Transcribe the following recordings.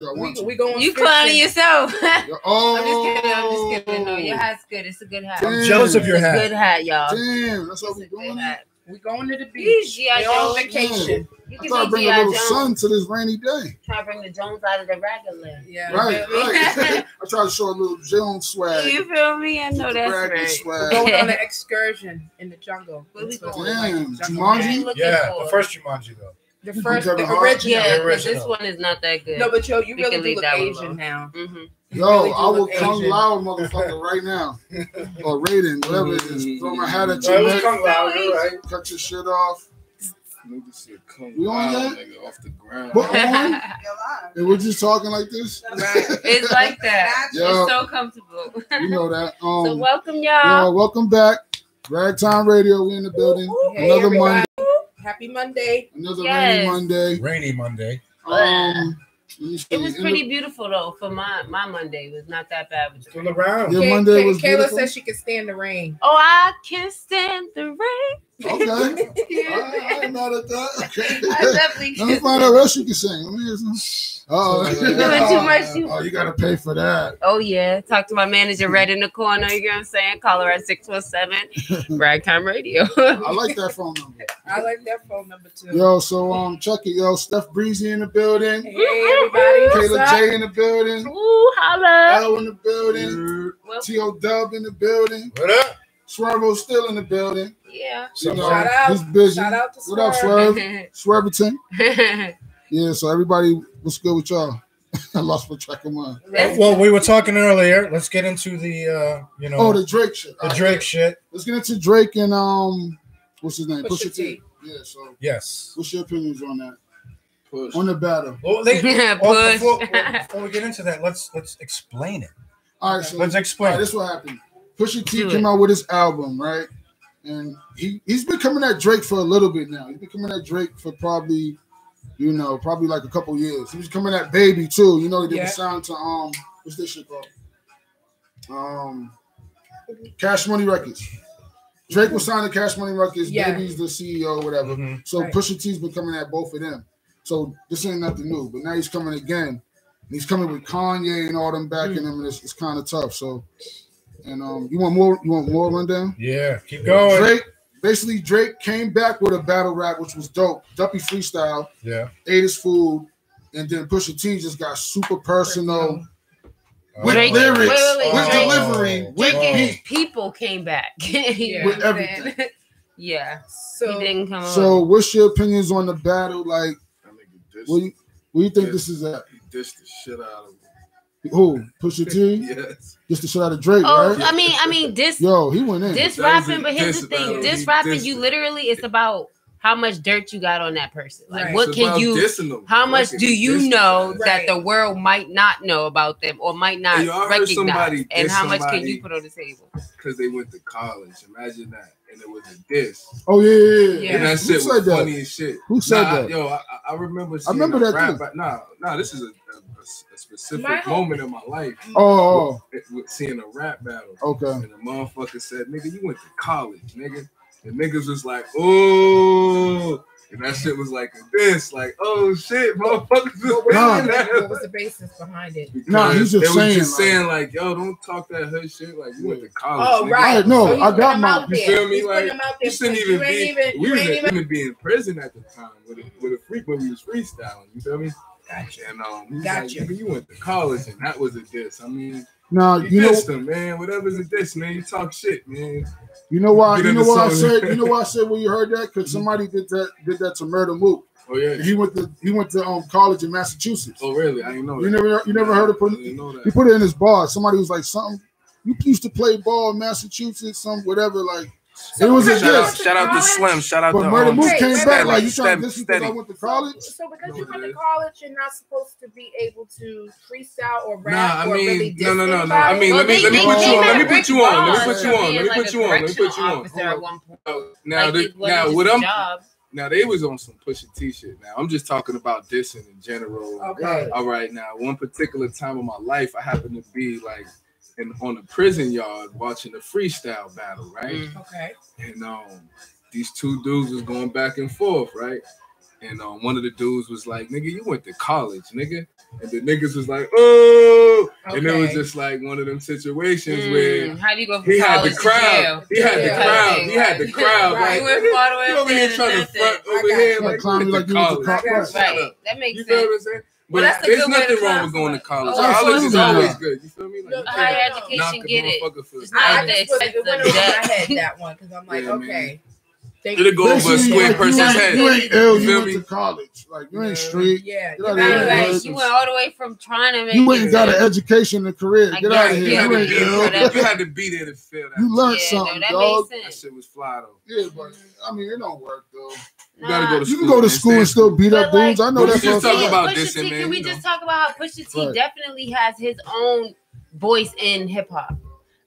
We going. You clowning yourself. Oh, I'm just kidding. No, your hat's good. It's a good hat. I'm jealous of your hat. It's a good hat, y'all. Damn, that's what we doing. We going to the beach. We on vacation. You I thought I'd bring a little sun to this rainy day. Try to bring the Jones out of the regular. Yeah, right. I try to show a little Jones swag. You feel me? I know that's right. Swag. We're going on an excursion in the jungle. Damn, Jumanji? Yeah, the first Jumanji though. The original. Yeah, this one is not that good. No, but yo, you really do look Asian now. Mm-hmm. Yo, I will come loud, motherfucker, right now. Or Raiden, whatever it is. Throw my hat at your neck. Come loud, right? Cut your shit off. Nigga said, "Come we on loud, yet? nigga, off the ground." We're on. And we're just talking like this. Right. It's like that. Yo, it's so comfortable. You know that. So welcome, y'all. Yo, welcome back. Ragtyme Radio. We in the building. Hey, another everybody. Monday. Happy Monday. Another rainy Monday. Rainy Monday. It was pretty beautiful though. For my Monday, it was not that bad. Still around. Your Monday was Kayla beautiful? says she can stand the rain. Oh, I can stand the rain. Okay. I ain't mad at that. Okay. I definitely Let me find out what else you can sing. Let me hear some. Too much. Oh, you gotta pay for that. Oh yeah. Talk to my manager right in the corner. You know what I'm saying? Call her at 617 Ragtyme Radio. I like that phone number. I like that phone number too. Yo, so check it, yo. Steph Breezy in the building. Hey everybody. Kayla J in the building. Ooh, holla. L in the building. T.O. Dub in the building. What up? Swervo still in the building. Yeah. You know, shout out. He's busy. Shout out to What up, Swerve? Swerverton. Yeah, so everybody, what's good with y'all? I lost my track of mine. Well, we were talking earlier. Let's get into the, the Drake shit. The Drake shit. Let's get into Drake and, what's his name? Pusha T. Yeah, so. Yes. What's your opinions on that? Push. On the battle. Well, before we get into that, let's explain it. All right, so let's explain. This is what happened. Pusha T came out with his album, right? And he's been coming at Drake for a little bit now. He's been coming at Drake for probably like a couple years. He was coming at Baby too. You know, he did the sound to what's this shit called? Cash Money Records. Drake was signed to Cash Money Records. Yeah. Baby's the CEO, whatever. Mm-hmm. So Pusha T's been coming at both of them. So this ain't nothing new. But now he's coming again. And he's coming with Kanye and all them backing him, and it's kind of tough. So. And you want more rundown? Yeah, keep going. Drake came back with a battle rap, which was dope. Duppy freestyle. Yeah. Ate his food, and then Pusha T just got super personal with Drake, lyrics, with Drake, delivery, Drake and his people came back. with everything. Yeah. So he didn't come. So, what's your opinions on the battle? Like, what do you think this is at? He dished the shit out of him. Who? Pusha T? Yes. Just the shit out of Drake, right? I mean, this. Yo, he went in. This rapping, but here's the thing: this rapping, you literally, it's about how much dirt you got on that person. Like, what can you? How much do you know that the world might not know about them or might not recognize? And how much can you put on the table? Because they went to college. Imagine that. And it was a diss. Oh yeah. And that shit was funny as shit. Who said that? Yo, I remember. I remember that rap, too. but nah. This is a specific moment in my life. Oh. With seeing a rap battle. Okay. And the motherfucker said, "Nigga, you went to college, nigga." And niggas was like, "Oh." And that shit was like a diss, like, oh shit, motherfuckers. What was the basis behind it? He's just saying like, yo, don't talk that hood shit. Like, you went to college. Oh, nigga. right. No, so I got mine. You feel me? Like, you shouldn't even be. We wouldn't be in prison at the time with a freak when we was freestyling. You feel me? Gotcha. And gotcha. Like, you went to college, and that was a diss. I mean, you dissed them, man. Whatever's a diss, man. You talk shit, man. You know why? You know why I said? You know why I said when you heard that? Because somebody did that to Murder Mook. Oh yeah. He went to college in Massachusetts. Oh really? I didn't know. You never heard of it? He put it in his bar. Somebody was like, something. You used to play ball in Massachusetts, some whatever. Like it was a diss. Shout out to Slim. Shout out to Murder Mook came back like you trying to diss me because I went to college. So because you went to college, you're not supposed to be able to freestyle or rap or really diss anybody? No. I mean, let me put you on. Now they was on some Pusha T shit. Now I'm just talking about dissing in general. Okay. All right. Now one particular time of my life, I happened to be like on the prison yard watching the freestyle battle, right? Okay. And these two dudes was going back and forth, right? And one of the dudes was like, "Nigga, you went to college, nigga." And the niggas was like, oh, and it was just like one of them situations where how do you go from he had college the crowd. to He had the crowd. He had the crowd. Right. Like, you over here trying to front over here like climbing like college. Right. That makes sense. You know what I'm saying? But there's nothing wrong with going to college. College is always good. You feel me? Like, higher education, get it. I just went over my head that one because I'm like, okay. It'll go over a square person's head. You ain't ill. You went to college. Like, you ain't street. Yeah. You went all the way from trying to make you went and got an education and a career. Get out of here. You had to be there to feel that. You learned something, dog. That shit was fly, though. Yeah, but, I mean, it don't work, though. You gotta go to school. You can go to school and still beat up dudes. I know that. Just talk about this, man. Can we just talk about how Pusha T definitely has his own voice in hip hop?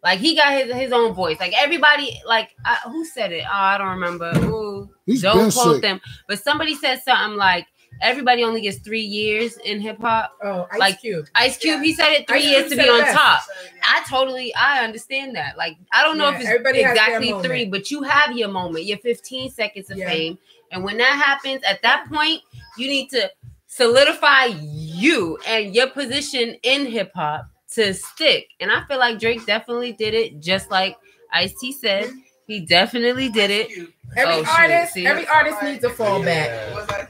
Like, he got his own voice. Like, everybody, like, who said it? Oh, I don't remember. Ooh, don't quote them. But somebody said something like, everybody only gets 3 years in hip hop. Oh, Ice Cube. Ice Cube, he said it 3 years to be on top. I understand that. Like, I don't know if it's exactly 3, but you have your moment, your 15 seconds of fame. And when that happens, at that point, you need to solidify you and your position in hip hop to stick. And I feel like Drake definitely did it, just like Ice-T said. He definitely did it. Every artist needs a fallback.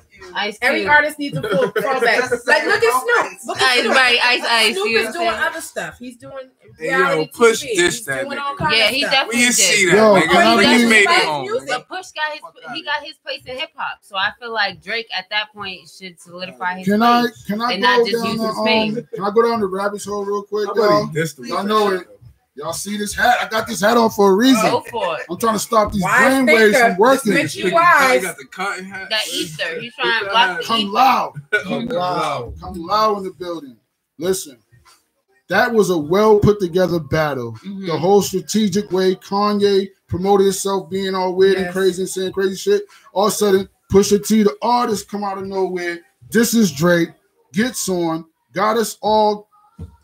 Every artist needs a fallback. Like, look at Snoop. Look at Snoop. Right, Ice. Snoop is doing other stuff. He's doing reality Push TV. He's doing all kinds of stuff. He definitely did. See that, But Push got his place in hip hop. So I feel like Drake at that point should solidify his place. Can I go down the rabbit hole real quick, y'all? I know it. Y'all see this hat? I got this hat on for a reason. Go for it. I'm trying to stop these brainwaves from working. I got the cotton hat. That Easter. He's trying to block the Come loud. Come loud in the building. Listen, that was a well put together battle. Mm-hmm. The whole strategic way Kanye promoted himself being all weird and crazy and saying crazy shit. All of a sudden, Pusha T, the artist, come out of nowhere. This is Drake. Gets on. Got us all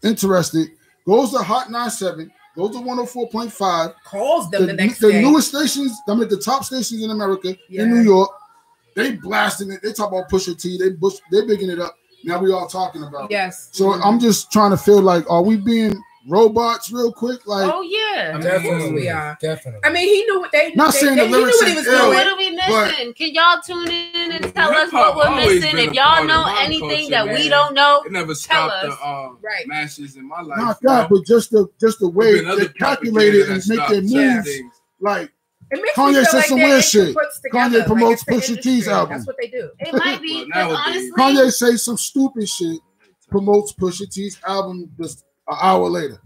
interested. Goes to Hot 97. Goes to 104.5. Calls them the next day. The newest stations, the top stations in America, in New York, they blasting it. They talk about Pusha T. They're bigging it up. Now we all talking about it. Yes. So I'm just trying to feel like, are we being robots real quick? Like, oh yeah, definitely we are. Definitely. I mean, he knew what they. Not saying the lyrics. He knew what he was doing. What are we missing? Can y'all tune in and tell us what we're missing? If y'all know anything that we don't know, it never stopped the masses in my life. Not that, but just the way they calculate it and make their moves. Like, Kanye said some weird shit. Kanye promotes Pusha T's album. That's what they do. It might be, honestly, Kanye say some stupid shit. Promotes Pusha T's album just an hour later.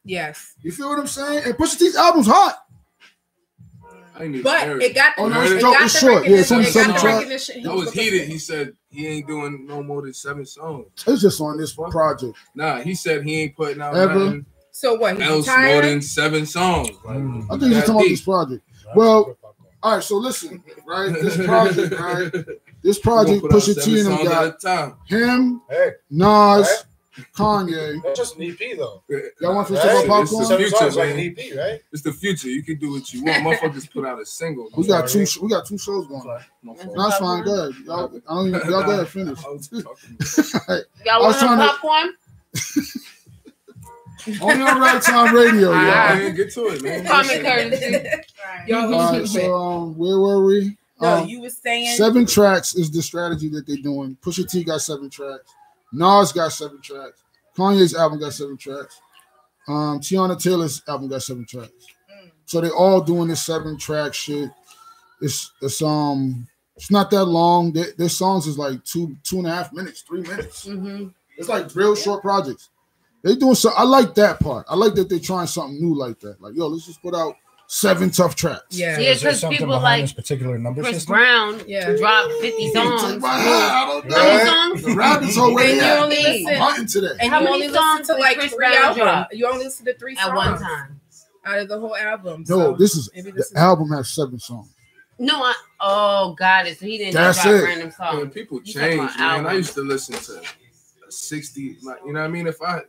Yes. You feel what I'm saying? And Pusha T's album's hot. But it got the it's short. Yeah, it's only 7 tracks. That was heated. He said he ain't doing no more than 7 songs. It's just on this project. Nah, he said he ain't putting out nothing so what? Else more than 7 songs. I think he's talking about this project. Well, all right. So listen, right? This project, right? This project, Pusha T and them got him, Nas, Kanye. That's just an EP though. Y'all want to talk about popcorn? It's the future, like an EP, right? It's the future. You can do what you want. Motherfuckers put out a single. We got two shows going on. That's fine. Good. Y'all go ahead finish. Y'all want some popcorn? Only on Ragtyme Radio, y'all. Man, get to it, man. Common courtesy. So where were we? No, you were saying 7 tracks is the strategy that they're doing. Pusha T got 7 tracks. Nas got 7 tracks. Kanye's album got 7 tracks. Tiana Taylor's album got 7 tracks. So they all doing this 7-track shit. It's not that long. Their songs is like 2.5 minutes, 3 minutes. Mm-hmm. It's like real short projects. They doing so. I like that part. I like that they're trying something new like that. Like, yo, let's just put out 7 tough tracks. Yeah, because people like this particular number Chris system? Brown dropped 50 songs. How many songs? The rabbit's already hunting today. And how many songs to like Chris 3 Brown albums? dropped? You only listen to 3 songs at one time out of the whole album. No, the album has 7 songs. No, got it. So he didn't drop random songs. Man, people change, man. I used to listen to 60, like, you know what I mean? If I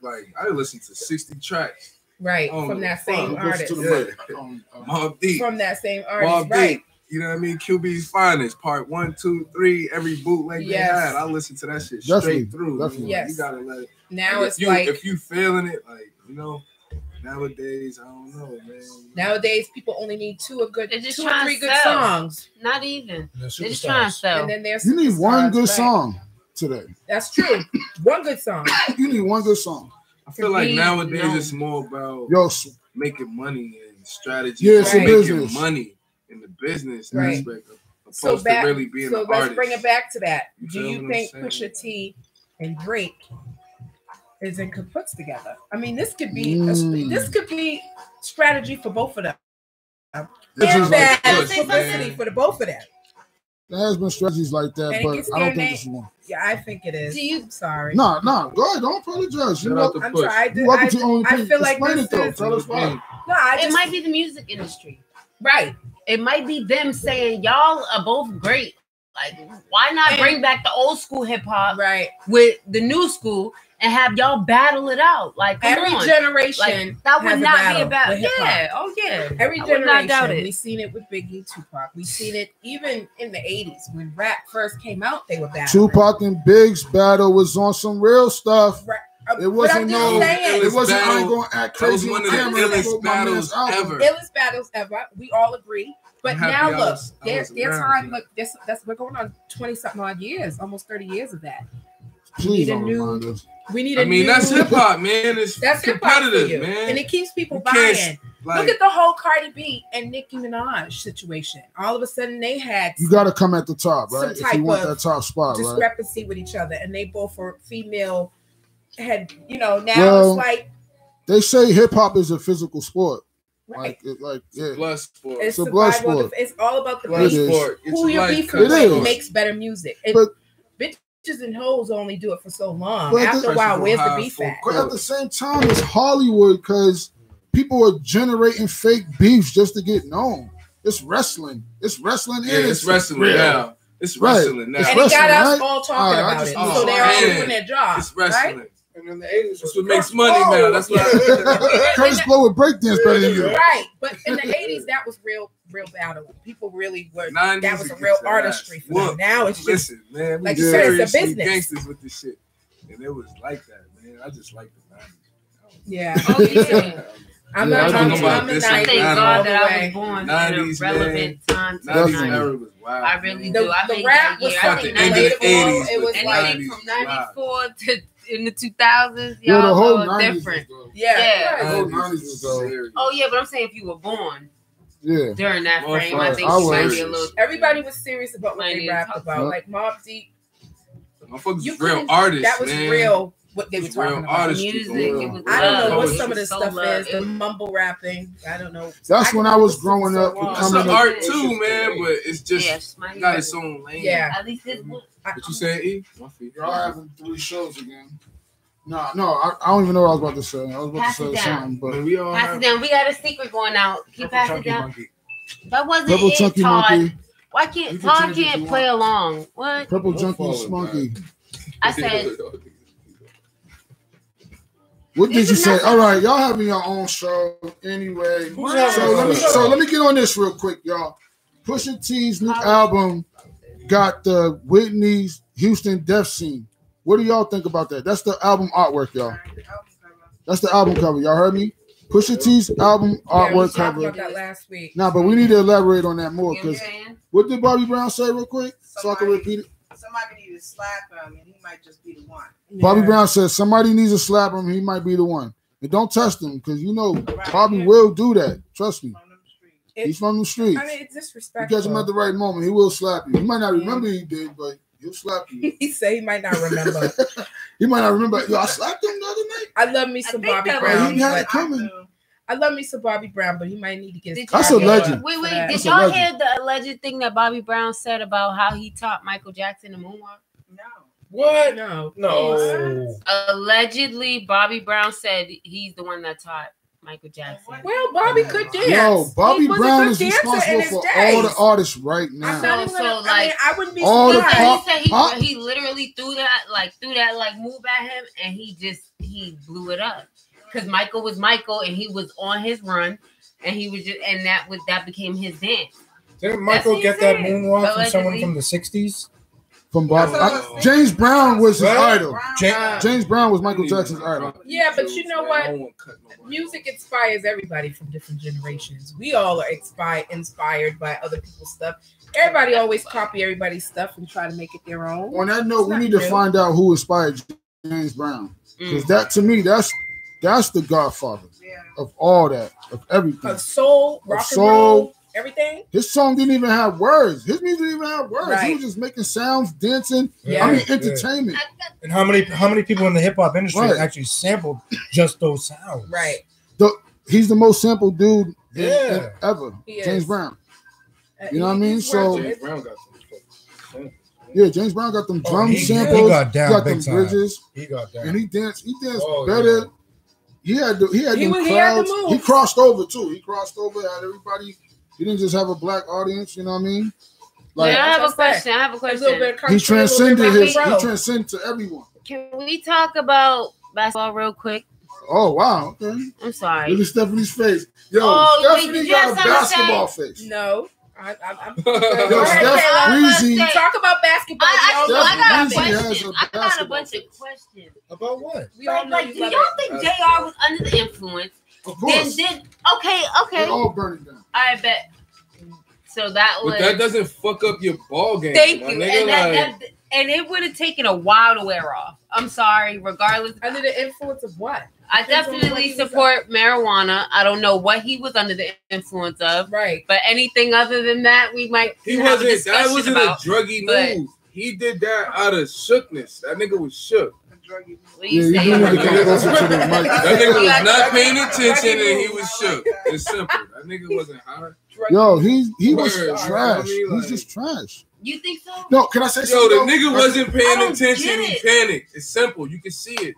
listen to 60 tracks. Right, from that same artist. Mobb Deep. From that same artist, right. you know what I mean? QB's Finest, part 1, 2, 3, every bootleg they had. I listen to that shit straight through. Definitely. You gotta let it. Now like it's like if you feeling it, like you know. Nowadays, I don't know, man. Nowadays, people only need 2 or 3 good sell. songs. Not even. They're just trying to sell. And then there's you need one good song today. That's true. One good song. You need one good song. I feel like nowadays it's more about making money and strategy. Yeah, it's making business. money in the business aspect of So to really being an artist. Let's bring it back to that. You Do you think Pusha T and Drake is in cahoots together? I mean, this could be strategy for both of them. And bad publicity for the both of them. There has been strategies like that, but I don't think this is one. Yeah, I think it is. Sorry. No, go ahead. Don't apologize. I'm sorry. I feel like this is. Tell us why. No, it might be the music industry. Right. It might be them saying y'all are both great. Like, why not bring back the old school hip hop with the new school and have y'all battle it out? Like, every generation, like, that would not be about. Yeah, Every generation. We've seen it with Biggie, Tupac. We've seen it even in the 80s when rap first came out. They were battling. Tupac and Big's battle was on some real stuff. Right. It wasn't it wasn't I'm going to act crazy on camera. Illest battles ever. Illest battles ever. We all agree. But now look, their time. Look, we're going on 20-something odd years, almost 30 years of that. Please don't remind us. We need a new. I mean, that's hip hop, man. That's competitive, man, and it keeps people buying. Look at the whole Cardi B and Nicki Minaj situation. All of a sudden, they had you got to come at the top, right? If you want that top spot, discrepancy with each other, and they both were female. Now it's like they say hip hop is a physical sport. Right. It's a blood sport. It's a blood sport. It's all about the blood sport. Who you're beefing with makes better music. But bitches and hoes only do it for so long. After a while, where's the beef at? But at the same time, it's Hollywood because people are generating fake beefs just to get known. It's wrestling. It's wrestling. Yeah, it's wrestling now. It's wrestling now. And it got us all talking about it. So they're all doing their job. It's wrestling. And in the 80s, that's what makes money now. That's what Curtis Blow with breakdance better than you. Right. But in the 80s, that was real battle. People really were. That was a real artistry for them. Now it's just man, like you said, it's a business. Gangsters with this shit, and it was like that, man. I just like the 90s. Yeah. I'm not talking about this. I thank God that I was born in a relevant time. 90s era was wild. I really do. The rap was fucking 94. It was like from 94 to in the 2000s, y'all the whole were different. The whole 90s was dope. Oh yeah, but I'm saying if you were born during that frame, I think you might be a little. Everybody was serious about what they rapped about. Like Mobb Deep. Motherfuckers real artists. That was real. What they were talking about. Music. I don't know what some of the stuff is. The mumble rapping. I don't know. That's when I was growing up. It's an art too, man. But it's just got its own lane. Yeah. At least this one. What you saying, E? Y'all having 3 shows again. No, I don't even know what I was about to say. I was about to say something, but we all pass it down. We got a secret going out. Keep passing it down. Monkey. That wasn't Purple it, Chunky Todd. Monkey. Why can't Todd can't play along? What? Purple Junkie Monkey. I said. What did you say? All right, y'all having your own show anyway. So let me get on this real quick, y'all. Pusha T's new album got the Whitney Houston death scene. What do y'all think about that? That's the album artwork, y'all. That's the album cover. Y'all heard me? Pusha T's album artwork cover. About that last week. Nah, but we need to elaborate on that more because what did Bobby Brown say real quick? So I can repeat it. Somebody needs to slap him, and he might just be the one. Bobby Brown says somebody needs to slap him. He might be the one. And don't test him because you know Bobby will do that. Trust me. He's from the streets. I mean, it's disrespectful. You catch him at the right moment, he will slap you. He might not remember he did, but he'll slap you. He said he might not remember. He might not remember. Yo, I slapped him the other night. I love me some Bobby Brown. He had it coming. I love me some Bobby Brown, but he might need to get his. That's a legend. Wait. Did y'all hear the alleged thing that Bobby Brown said about how he taught Michael Jackson to moonwalk? No. What? No. Allegedly, Bobby Brown said he's the one that taught Michael Jackson. Well, Bobby could dance. Yo, Bobby Brown is responsible for all the artists right now. I wouldn't be surprised. He literally threw that move at him, and he blew it up because Michael was Michael, and he was on his run, and he was that became his dance. Didn't Michael get that moonwalk from someone from the 60s? From Bob. James Brown was his idol. James Brown was Michael Jackson's idol. Yeah, but you know what? Music inspires everybody from different generations. We all are inspired by other people's stuff. Everybody always copy everybody's stuff and try to make it their own. On that note, we need to find out who inspired James Brown. Because that, to me, that's the godfather of all that, of everything. Of soul, rock and roll, everything. His song didn't even have words. His music didn't even have words. Right. He was just making sounds, dancing. Yeah. I mean, entertainment. And how many people in the hip hop industry actually sampled just those sounds? Right. He's the most sampled dude ever. James Brown. You know what I mean? So James Brown got some. James Brown got them drum samples. He got them bridges. He got down. And he danced better. Yeah. He had crowds. He crossed over too. He crossed over, had everybody. He didn't just have a black audience, you know what I mean? Like, I have a question. He transcended to everyone. Can we talk about basketball real quick? Oh wow, okay. I'm sorry. Look at Stephanie's face. Yo, Stephanie got a basketball face. No. I'm Steph Breezy. Talk about basketball. I got a bunch of questions. About what? Do y'all think JR was under the influence? Of course. Okay. They all burning down. I bet. So that was. But that doesn't fuck up your ball game. Thank you. And it would have taken a while to wear off. I'm sorry. Regardless. Under the influence of what? I definitely support marijuana. I don't know what he was under the influence of. Right. But anything other than that, we might. That wasn't a druggy move. He did that out of shookness. That nigga was shook. What you say? That nigga was not paying attention and he was shook. It's simple. That nigga wasn't high. Yo, he was trash. He's just trash. You think so? No, can I say something? Yo, the nigga wasn't paying attention. He panicked. It's simple. You can see it.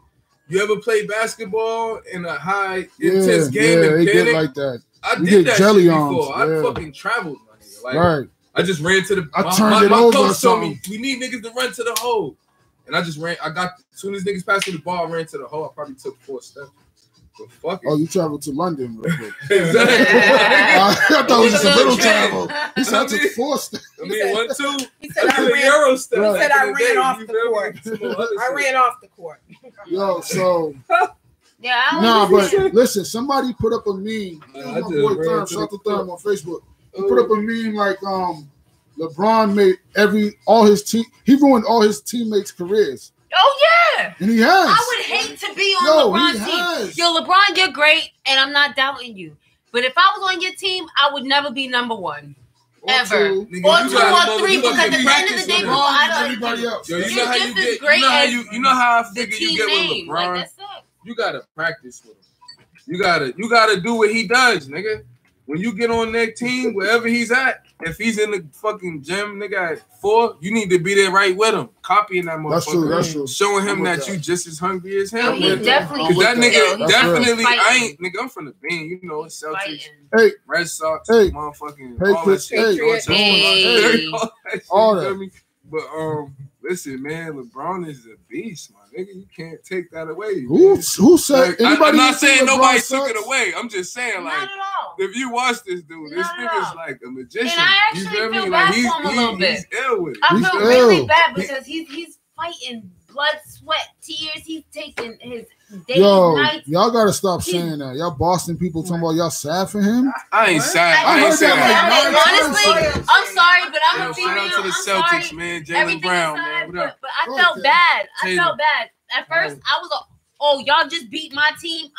You ever play basketball in a high intense game and panic? Like that. I did that shit before. I fucking traveled, my nigga. Like, right. I just ran to the. My coach told me we need niggas to run to the hole, and I just ran. As soon as niggas passed me the ball, I ran to the hole. I probably took 4 steps. But fuck it. Oh, you traveled to London real quick. Exactly. I thought it was just a little travel. He said I took 4 steps. I mean, 1, 2. He said I ran. Euro step. He said I ran off the court. I ran off the court. Yo, so. Yeah. But listen, somebody put up a meme. My boy Thurm, shout out to Thurm on Facebook. He put up a meme like LeBron made he ruined all his teammates' careers. Oh yeah. And he has. I would hate to be on LeBron's team. Yo, LeBron, you're great, and I'm not doubting you. But if I was on your team, I would never be number 1. Ever. Or 2 or 3, because at the end of the day, everybody else. Yo, you know how you get you know how I figure you get with LeBron? Like, you gotta practice with him. You gotta do what he does, nigga. When you get on that team, wherever he's at, if he's in the fucking gym, nigga, at 4, you need to be there right with him, copying that motherfucker. That's true. Showing him that you just as hungry as him. No, he definitely. Because that nigga definitely, I'm from the bean, you know, Celtics, Red Sox, motherfucking all that shit. All that. But listen, man, LeBron is a beast, my nigga. You can't take that away. Who said? Like, I'm not saying nobody took it away. I'm just saying, like, if you watch this dude, this nigga's like a magician. And I actually feel bad for him a little bit. He's ill with it. I feel really bad because he's fighting blood, sweat, tears. He's taking his days, nights. Y'all gotta stop saying that. Y'all Boston people talking about y'all sad for him. I ain't sad. I ain't sad. Honestly, I'm sorry, but I'm gonna be real. Shout out to the Celtics, man. Jalen Brown, man. What up? But I felt bad. At first, I was like, "Oh, y'all just beat my team."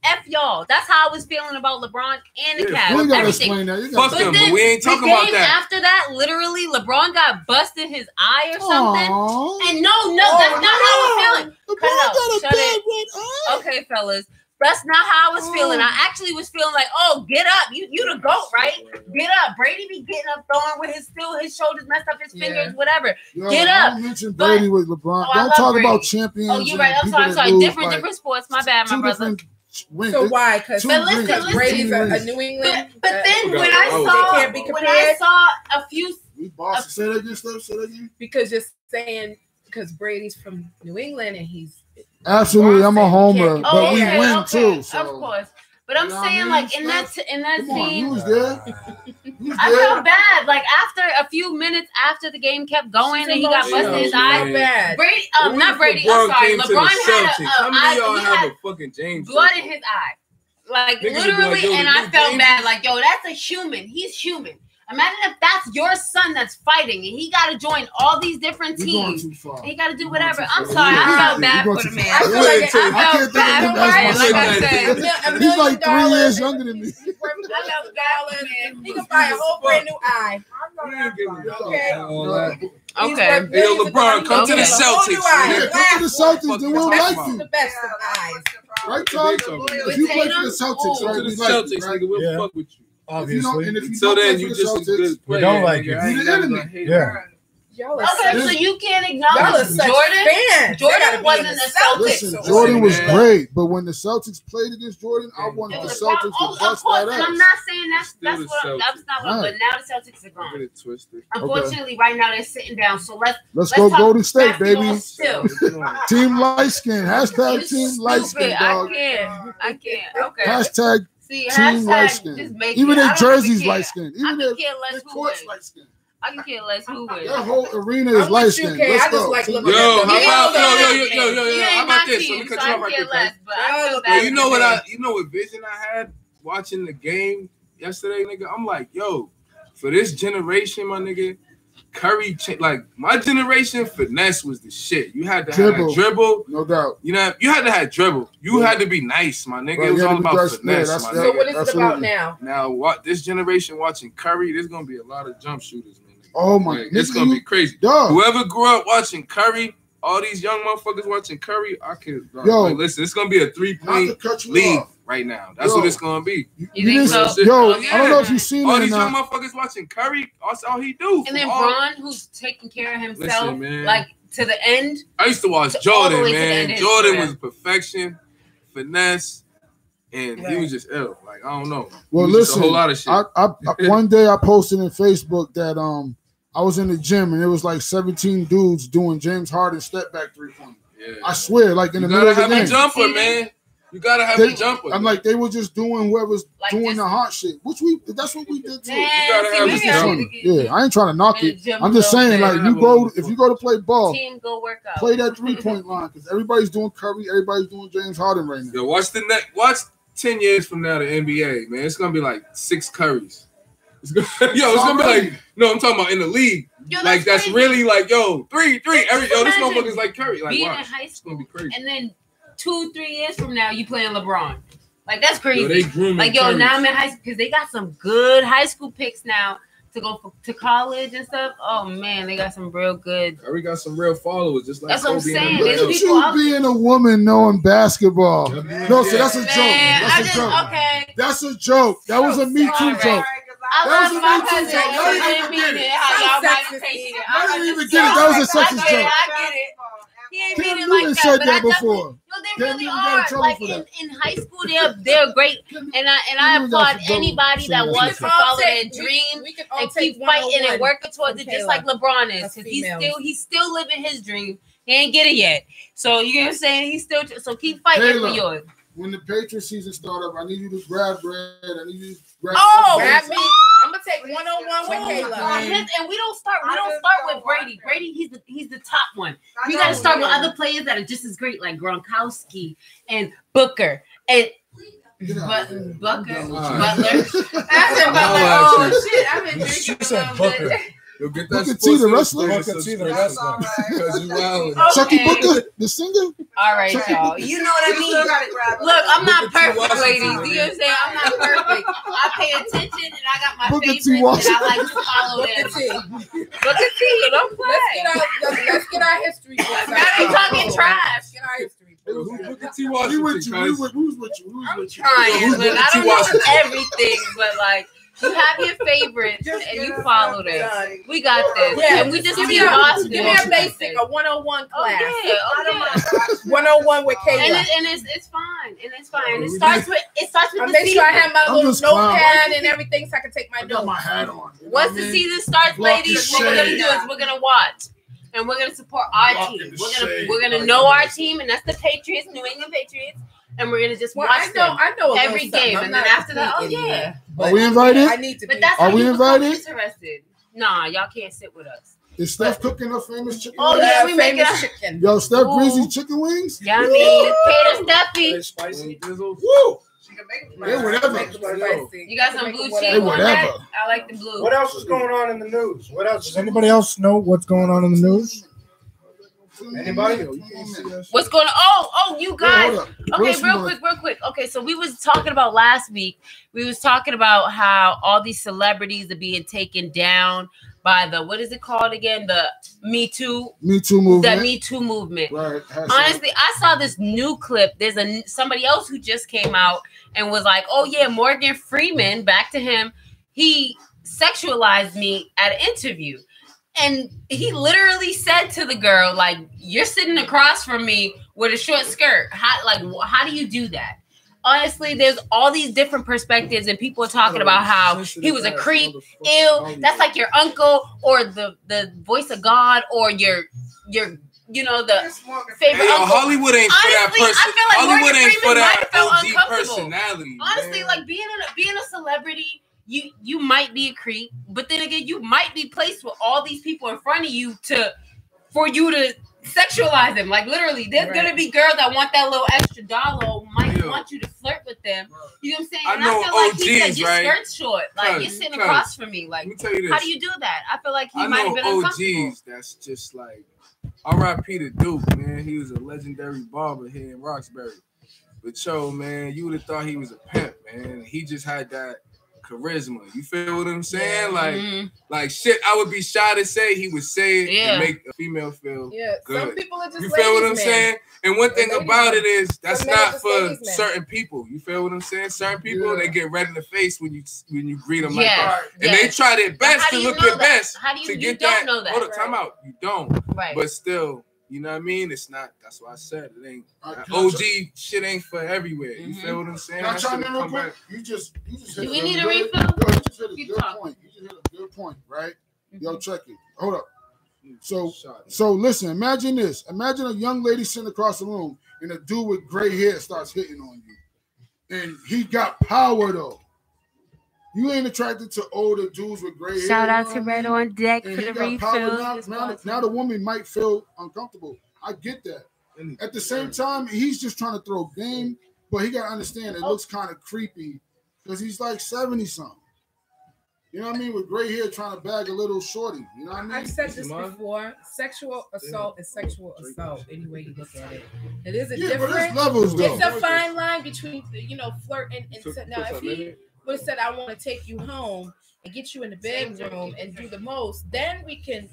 F y'all. That's how I was feeling about LeBron and the Cavs. You gotta explain that. Fuck them, but we ain't talking about that. After that, literally, LeBron got busted his eye or something. Aww. And that's not how I was feeling. Okay, fellas. That's not how I was feeling. I actually was feeling like, oh, get up. You the GOAT, right? Get up. Brady be getting up, throwing with his shoulders messed up, his fingers, whatever. Get up. Don't mention Brady with LeBron. Don't talk about champions. Oh, you're right. I'm sorry. Different sports. My bad, my brother. So why? Because Brady's a New England. But then when I saw a few. Say that again, Steph. Say that again. Because you're saying because Brady's from New England and he's absolutely. I'm a homer, but we win too. So. Of course. But I'm saying, like, in that scene, you was there. I felt bad. Like, after a few minutes after the game kept going and he got busted his eye. Brady, not Brady. I'm sorry. LeBron had a fucking James blood in his eye. Like, literally, and I felt bad. Like, yo, that's a human. He's human. Imagine if that's your son that's fighting and he got to join all these different teams. He got to do whatever. I'm sorry. I felt bad for the man. I felt bad for him. Like I said, he's like 3 years younger than me. I felt bad for him. He can buy a whole brand new eye. Okay. Hey, yo, LeBron, come to the Celtics. Come to the Celtics, then we'll like you. The best of eyes. Right, Tom? If you play for the Celtics, right, we like you, right? We'll fuck with you. Obviously. So then you just a good player. We don't like you. You're the enemy. Yeah. Okay, so you can't acknowledge Jordan. Jordan wasn't a Celtics. Listen, Jordan was great, but when the Celtics played against Jordan, I wanted the Celtics to bust that ass. I'm not saying that's not what. But now the Celtics are gone. Unfortunately, right now they're sitting down. So let's go Golden State, baby. Still. Team light skin. Hashtag team light skin, dog. I can't. Okay. Hashtag team light skin. Even their jerseys light skin. Even their courts light skin. I can care less who wins. That whole arena is light skin. Let's go. How about this? Let me cut you off right quick. You know what vision I had watching the game yesterday, nigga? I'm like, yo, for this generation, my nigga, Curry, like my generation, finesse was the shit. You had to have that dribble, no doubt. You know, you had to have dribble. You had to be nice, my nigga. It was all about finesse. My nigga. So what is it about now? Now, what this generation watching Curry, there's gonna be a lot of jump shooters, man. Oh my! Like, it's gonna be crazy. Whoever grew up watching Curry, all these young motherfuckers watching Curry, I can. Like, listen, it's gonna be a 3-point lead right now. That's what it's gonna be. You think so? Yo, I don't know if you've seen all these young motherfuckers watching Curry. That's all he do. And then Bron, who's taking care of himself, like to the end. I used to watch Jordan, man. Jordan was perfection, finesse. And he was just ill. Like, I don't know. Well, listen, a whole lot of shit. I one day I posted in Facebook that I was in the gym and there was like 17 dudes doing James Harden step back 3-point. Yeah. I swear, like in the middle of the game. You gotta have a jumper, man. You gotta have a jumper. I'm like, they were just doing whoever's like doing the hot shit, which that's what we did too. You gotta have a jumper. Yeah, I ain't trying to knock it. I'm just saying, like, if you go to play ball, team go work out. Play that 3-point line because everybody's doing Curry, everybody's doing James Harden right now. Yo, watch 10 years from now the NBA, man. It's gonna be like 6 Currys. It's gonna be like, no, I'm talking about in the league. Like that's really like, yo, 3. This motherfucker's like Curry. Like, being in high school, it's gonna be crazy. And then 2-3 years from now, you playing LeBron. Like that's crazy. They grooming like, now I'm in high school because they got some good high school picks now to go to college and stuff. Oh man, they got some real good. Curry got some real followers, just like that's what I'm saying. Look at you being a woman knowing basketball. No, so that's a joke. Okay. That's a joke. That was a Me Too joke. I love my cousin. I didn't mean it. How y'all might have taken it. I didn't even get it. That was a sexist joke. I get it. He ain't mean it like that. But that before. They really are. Like in high school, they're great, and I applaud anybody that wants to follow their dream and keep fighting and working towards it, just like LeBron is, because he's still living his dream. He ain't get it yet, so you know what I'm saying. He's still so keep fighting for yours. When the Patriots season start up, I need you to grab bread. I need you to grab. Grab me. I'm gonna take 1-on-1 with Kayla. And we don't start with Brady. Brady, he's the top one. We gotta start with other players that are just as great, like Gronkowski and Booker and Butler. Oh shit! I've been drinking a little bit. You'll get that Booker T, the wrestler. Chucky Booker, the singer. All right, y'all. You know what I mean? Look, I'm not perfect, ladies. You know what I'm saying? I'm not perfect. I pay attention, and I got my favorites, and I like to follow them. Booker T, don't play. Let's get our history. Now they talking trash. Get our history. Who's Booker T Washington? Who's with you? I'm trying. Look, I don't know everything, but like. You have your favorites and you follow them. We got this. Yeah, and we just need Boston. Give me a basic, a 101 class. Oh, yeah. 101 with Kayla. And it's fine. And it's fine. It starts with I make sure I have my little notepad and everything so I can take my notes. My hat on. Once the season starts, ladies, what we're gonna do is we're gonna watch. And we're gonna support our team. We're gonna know our team, and that's the Patriots, New England Patriots. and we're gonna just watch them. I know every game, and then after that, oh yeah. Are we invited? I need to. But that's are we invited? Interested? Nah, y'all can't sit with us. Is Steph cooking her famous chicken? Oh wings? yeah, we make it chicken. Yo, Steph Breezy chicken wings. Yeah, I mean, Peter Steffi. Spicy. Woo! She can make Yeah, whatever. You got some blue cheese Hey, on that? whatever. I like the blue. What else is going on in the news? What else? Does anybody else know what's going on in the news? Anybody? What's going on? Oh, you guys. Wait, Okay, real quick. Okay, so we was talking about last week. We was talking about how all these celebrities are being taken down by the, what is it called again? The Me Too movement. That Me Too movement. Right. Honestly, I saw this new clip. There's somebody else who just came out and was like, oh yeah, Morgan Freeman, back to him. He sexualized me at an interview. And he literally said to the girl, like, you're sitting across from me with a short skirt. How do you do that? Honestly, there's all these different perspectives, and people are talking about how he was a creep. Ew, that's like your uncle or the voice of God or your the favorite uncle. Hollywood ain't for that person. I feel like Hollywood Morgan ain't for Freeman that OG uncomfortable. personality. Honestly, man. like being a celebrity, you might be a creep, but then again, you might be placed with all these people in front of you for you to sexualize them. Like literally, there's gonna be girls that want that little extra dollar, or might want you to flirt with them. You know what I'm saying? And I feel like he said your skirt's short. Like you're sitting across from me. Like, how do you do that? I feel like he might have been uncomfortable. OGs that's just like R.I.P. to Duke, man. He was a legendary barber here in Roxbury. But yo, man, you would have thought he was a pimp, man. He just had that charisma. You feel what I'm saying? Yeah. Like shit, I would be shy to say he would say it and make a female feel good. Some people are just you feel what I'm saying? And one thing about it is that's not for certain certain people. You feel what I'm saying? Certain people they get red in the face when you greet them like that, and they try their best to look their best to get that. Know that. Hold on, time out. You don't. Right. But still, you know what I mean? It's not. That's why I said it ain't. OG shit ain't for everywhere. You feel what I'm saying? Now, chime in real quick. You just hit Do we need a refill? You just hit a good point. You just hit a good point, right? Yo, check it. Hold up. So listen, imagine this. Imagine a young lady sitting across the room and a dude with gray hair starts hitting on you. And he got power though. You ain't attracted to older dudes with gray hair. Shout out to Red on Deck for the refill. Now the woman might feel uncomfortable. I get that. At the same time, he's just trying to throw game, but he got to understand it looks kind of creepy because he's like 70-something. You know what I mean? With gray hair trying to bag a little shorty. You know what I mean? I've said this before. Sexual assault is sexual assault any way you look at it. It is a different. But levels, though. It's a fine line between, flirt and now if he would have said, I want to take you home and get you in the bedroom and do the most, then we can,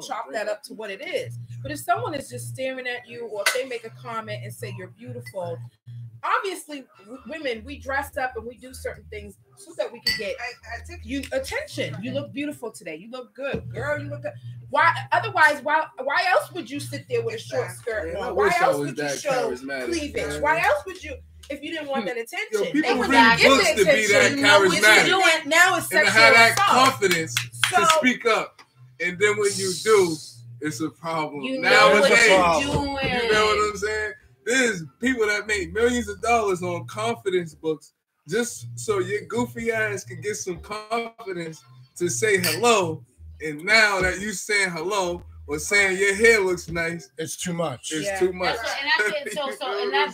chalk that up to what it is. But if someone is just staring at you, or if they make a comment and say you're beautiful, obviously women, we dress up and we do certain things so that we can get you attention. You look beautiful today. You look good, girl. You look good. Why? Otherwise, why else would you sit there with a short skirt on? Why else would you show cleavage? Why else would you? If you didn't want that attention, people read books to be that charismatic. Now it's sexual and to have that assault. confidence to speak up, and then when you do, it's a problem. Nowadays, you know what I'm saying? There's people that make millions of dollars on confidence books just so your goofy ass can get some confidence to say hello. And now that you saying hello or saying your hair looks nice, it's too much. It's too much.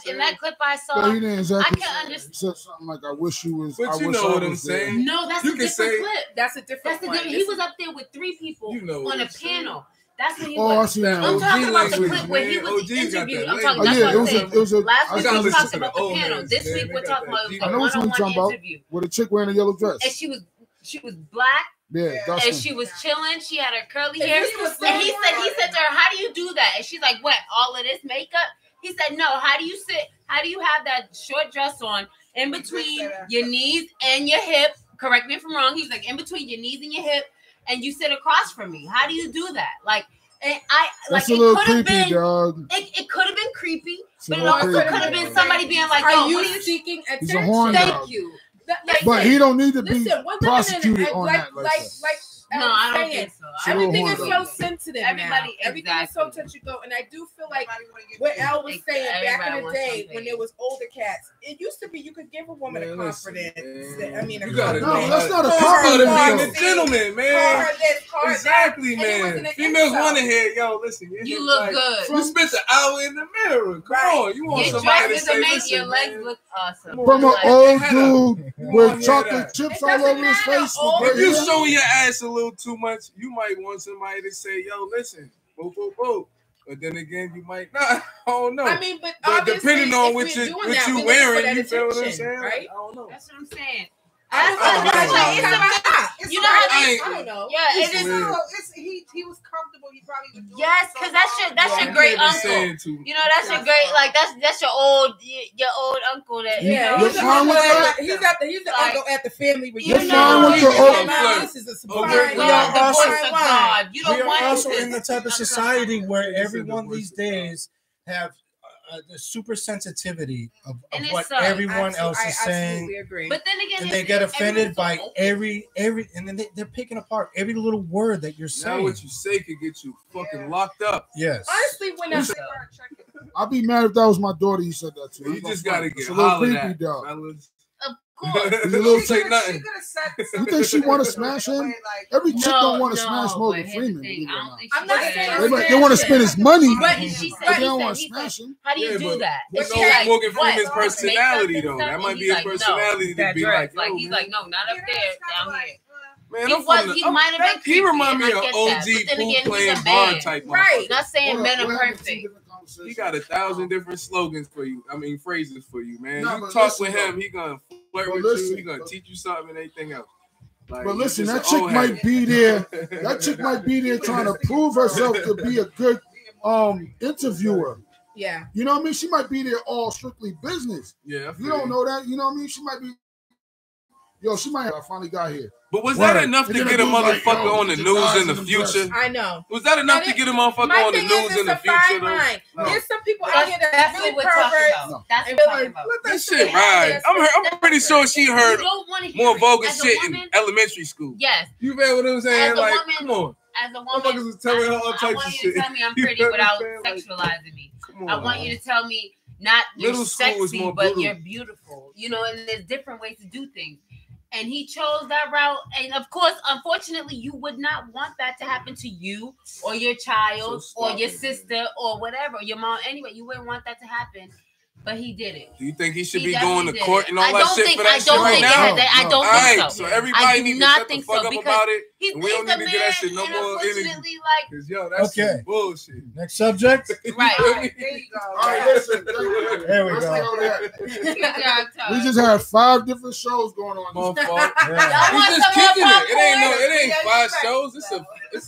In that clip I saw, he didn't exactly I can understand something like I wish you was. But you know what I'm saying? No, that's a different clip. That's a different. He was up there with 3 people on a panel. That's when he I see that. I'm talking about the clip where he was interviewed. I'm talking it was last week we talked about the panel. This week we're talking about the one-on-one interview. With a chick wearing a yellow dress. And she was black. Yeah, and she was chilling. She had her curly hair. And he said to her, "How do you do that?" And she's like, "What? All of this makeup?" He said, "No. How do you sit? How do you have that short dress on in between your knees and your hip? Correct me if I'm wrong." He's like, "In between your knees and your hip, and you sit across from me. How do you do that?" Like, and that's a little creepy, dog. It could have been creepy, but it also could have been somebody being like, "Yo, what are you seeking attention?" He's a horn Thank dog. you. But he don't need to be prosecuted on like I don't think so. Everything is so sensitive. Everybody, everything is so touchy-go, and I do feel like what Al was saying back in the day when there was older cats. It used to be you could give a woman a confidence. I mean, that's not a confidence. Gentleman, man. Exactly, man. Females want to hear, yo, listen. You look good. You spent the hour in the mirror. Come on, you want somebody to say, listen, your legs look awesome. From an old dude with chocolate chips all over his face. If you show your ass a little too much, you might want somebody to say, yo, listen, boo, boo, boo. But then again, you might not. I don't know. I mean, but depending on what you wearing, you feel what I'm saying? Right? I don't know. That's what I'm saying. You know, I don't know. Yeah, it is. He was comfortable. He probably was doing because that's your great uncle. You know, that's your great that's your old uncle. That he's the uncle at the family reunion. This is a surprise. We are also in the type of society where everyone these days have the super sensitivity of what everyone else is saying. Agree. But then again, and they get offended by every, and then they're picking apart every little word that you're saying. Now what you say could get you fucking locked up. Yes. Honestly, when I'd be mad if that was my daughter you said that to. You just gotta get hollered at, fellas. Of course. You think she want to smash him? Every chick don't want to smash Morgan Freeman. I'm not saying they want to spend his money, but they don't want to smash him. How do you do that? You know Morgan Freeman's personality though. That might be his personality to be like, he's like, no, not up there, down here. Man, he might have been. He remind me of OG pool playing bar type. Right. Not saying men are perfect. He got 1,000 different slogans for you. I mean, phrases for you, man. You talk with him, he gonna flirt with you. He gonna teach you something and anything else. Like, but listen, that chick might be there. That chick might be there trying to prove herself to be a good interviewer. Yeah. You know what I mean? She might be there all strictly business. Yeah. You don't know that. You know what I mean? She might be. Yo, she might have finally got here. But was that enough to get a motherfucker on the news in the future? I know. Was that enough to get a motherfucker on the news in the future? No. There's some people out here that's really perverts. That's what we're talking about. Let that shit ride. I'm pretty sure she heard more vulgar shit in elementary school. Yes. You know what I'm saying? Like, come on. As a woman, motherfuckers was telling her all types of shit. I want you to tell me I'm pretty without sexualizing me. I want you to tell me not you're sexy, but you're beautiful. You know, and there's different ways to do things. And he chose that route. And of course, unfortunately, you would not want that to happen to you or your child or your sister or whatever, your mom. Anyway, you wouldn't want that to happen. But he did it. Do you think he should be going to court and all that shit for that shit right now? I don't think so. So everybody needs to shut the fuck up about it. We don't need to get that shit no more energy. Because, yo, that's some bullshit. Next subject. Right. There you go. All right, listen. There we go. We just had 5 different shows going on. We just kicking it. It ain't 5 shows. It's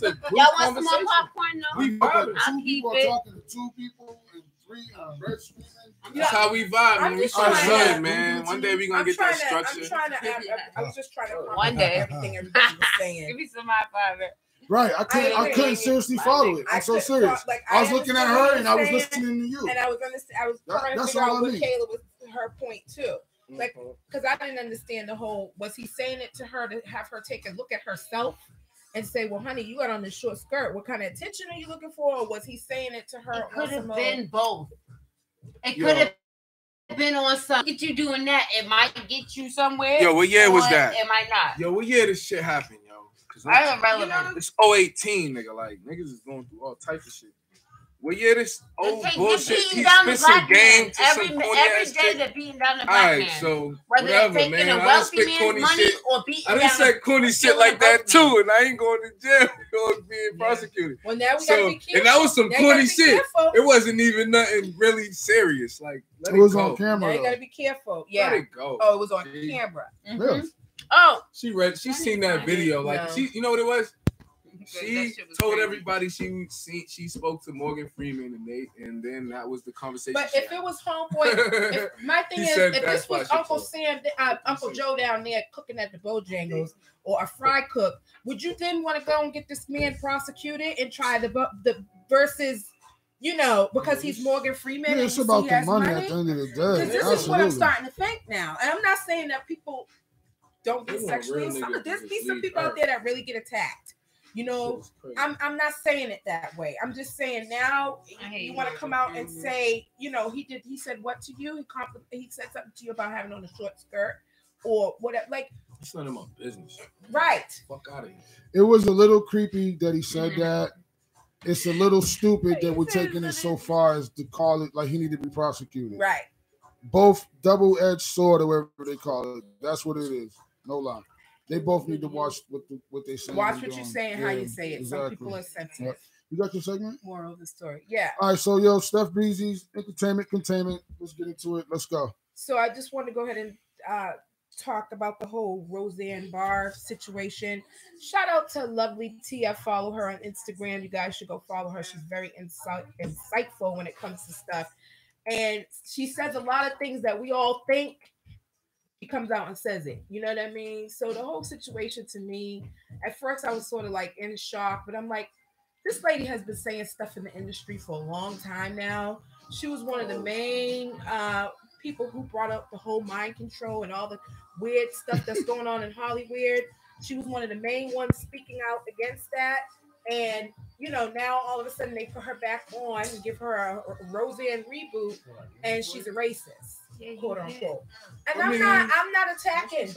a group y'all conversation. want some more popcorn? No. We vibing. 2 people are talking to 2 people and 3 red screen. That's how we vibe, man. We trying to learn, man. One day we gonna get that structure. I was just trying to one day everything everybody was saying. Give me some high five. Right, I couldn't seriously follow it. I'm so serious. I was looking at her and I was listening to you. And I was trying to figure out what Kayla was her point too. Like, because I didn't understand the whole. Was he saying it to her to have her take a look at herself and say, "Well, honey, you got on this short skirt. What kind of attention are you looking for?" Or was he saying it to her? It could have been both. It could have been on something. Get you doing that. It might get you somewhere. Yo, what year was that? It might not. Yo, what year this shit happened, yo? I'm irrelevant. It's 018, nigga. Like, niggas is going through all types of shit. What year this old bullshit? He spit some game to some corny ass chick. Every day they're beating down the black man. So whether whatever, they're taking man. a wealthy man's money shit. or beating I done said corny shit like that too, and I ain't going to jail or being prosecuted. Well, now we gotta be careful. And that was some corny shit. It wasn't even nothing really serious. Like, let it was go. On camera. Now you gotta be careful. Yeah. Let it go. Oh, it was on camera. Mm-hmm. Oh, she seen that video. Like, you know what it was? She told everybody she spoke to Morgan Freeman and then that was the conversation. But if it was homeboy, my thing is, if this was Uncle Sam, Uncle Joe down there cooking at the Bojangles or a fry cook, would you then want to go and get this man prosecuted and try the versus, you know, because he's Morgan Freeman? Yeah, it's about the money at the end of the day. Because this is what I'm starting to think now, and I'm not saying that people don't get sexually assaulted. There's some people out there that really get attacked. You know, I'm not saying it that way. I'm just saying now you want to come out and say, you know, he said what to you? He said something to you about having on a short skirt or whatever. Like, it's none of my business. Right. Fuck out of here. It was a little creepy that he said that. It's a little stupid that we're taking it so far as to call it like he need to be prosecuted. Right. Both double-edged sword or whatever they call it. That's what it is. No lie. They both need to watch what they say. Watch what you're saying, how you say it. Exactly. Some people are sensitive. Yep. You got your segment? Moral of the story. Yeah. All right, so Steph Breezy's entertainment containment. Let's get into it. Let's go. So I just want to go ahead and talk about the whole Roseanne Barr situation. Shout out to Lovely T. I follow her on Instagram. You guys should go follow her. She's very insightful when it comes to stuff. And she says a lot of things that we all think. She comes out and says it. You know what I mean? So the whole situation to me, at first I was sort of like in shock, but I'm like, this lady has been saying stuff in the industry for a long time now. She was one of the main people who brought up the whole mind control and all the weird stuff that's going on in Hollywood. She was one of the main ones speaking out against that. And, you know, now all of a sudden they put her back on and give her a Roseanne reboot, and she's a racist, quote unquote. And I'm not attacking.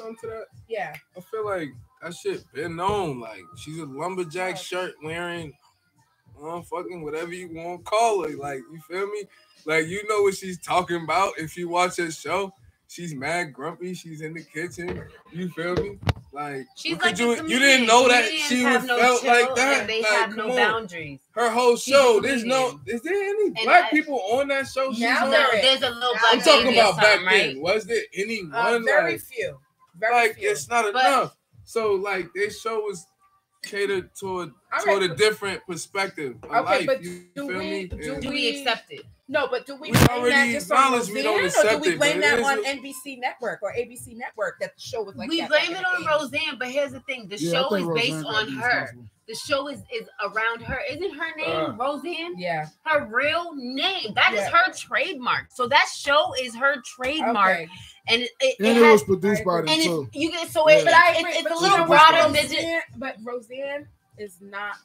Yeah. I feel like that shit been known. Like, she's a lumberjack shirt wearing, fucking whatever you want to call her. Like, you feel me? Like, you know what she's talking about if you watch her show. She's mad grumpy. She's in the kitchen. You feel me? Like, she's like you didn't know that she would felt like that. They like, have no boundaries. Her whole show. Is there any black people on that show? Now there's a little. I'm talking about back then. Was there anyone? Very few. Very few. It's not enough. So like, this show was catered toward a different perspective of life. But you do feel me? We accept it? No, but do we blame that just on Roseanne, or do we blame that on NBC Network or ABC Network that the show was like? We blame it on Roseanne, but here's the thing: the show is based on her. The show is around her. Isn't her name Roseanne? Yeah. Her real name. That is her trademark. So that show is her trademark. Okay. And it was produced by them too. It's a little broader. But Roseanne is not.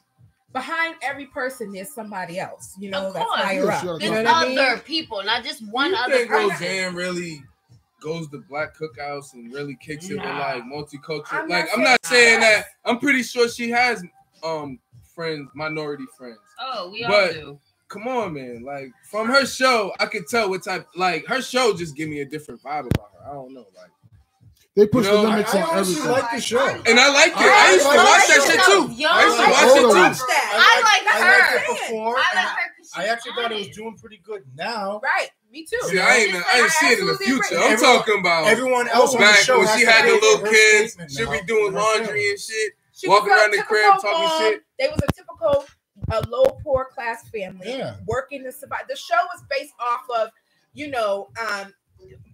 Behind every person, there's somebody else, you know, that's higher up. There's other people, not just one other person. Roseanne really goes to black cookouts and really kicks it with like multicultural. Like, I'm not saying that. I'm pretty sure she has friends, minority friends. Oh, we all do. Come on, man. Like, from her show, I could tell what type. Like, her show just give me a different vibe about her. I don't know, like. They push the limits on everything. I like the show. And I like it. I used to watch that shit too. I used to watch it too. I like her. Before. I like her. I actually thought it was doing pretty good now. Right. Me too. See, I ain't see it in the future. I'm talking about everyone else on the show. When she had the little kids, she'd be doing laundry and shit, walking around the crib talking shit. They was a typical low poor class family working to survive. The show was based off of, you know,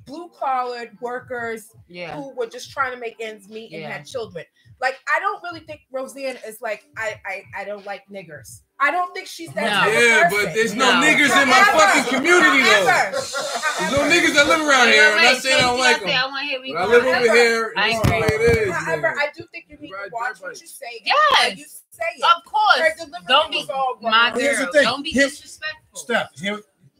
blue-collared workers who were just trying to make ends meet and had children. Like, I don't really think Roseanne is like, I don't like niggers. I don't think she's that type of person. But there's no niggers in my fucking community, though. There's no niggas that live around here. I'm not saying I don't like them. I live over here. I agree. However, I do think you need to watch what you say. Yes. You say it. Of course. Don't be my girl. Don't be disrespectful. Steph,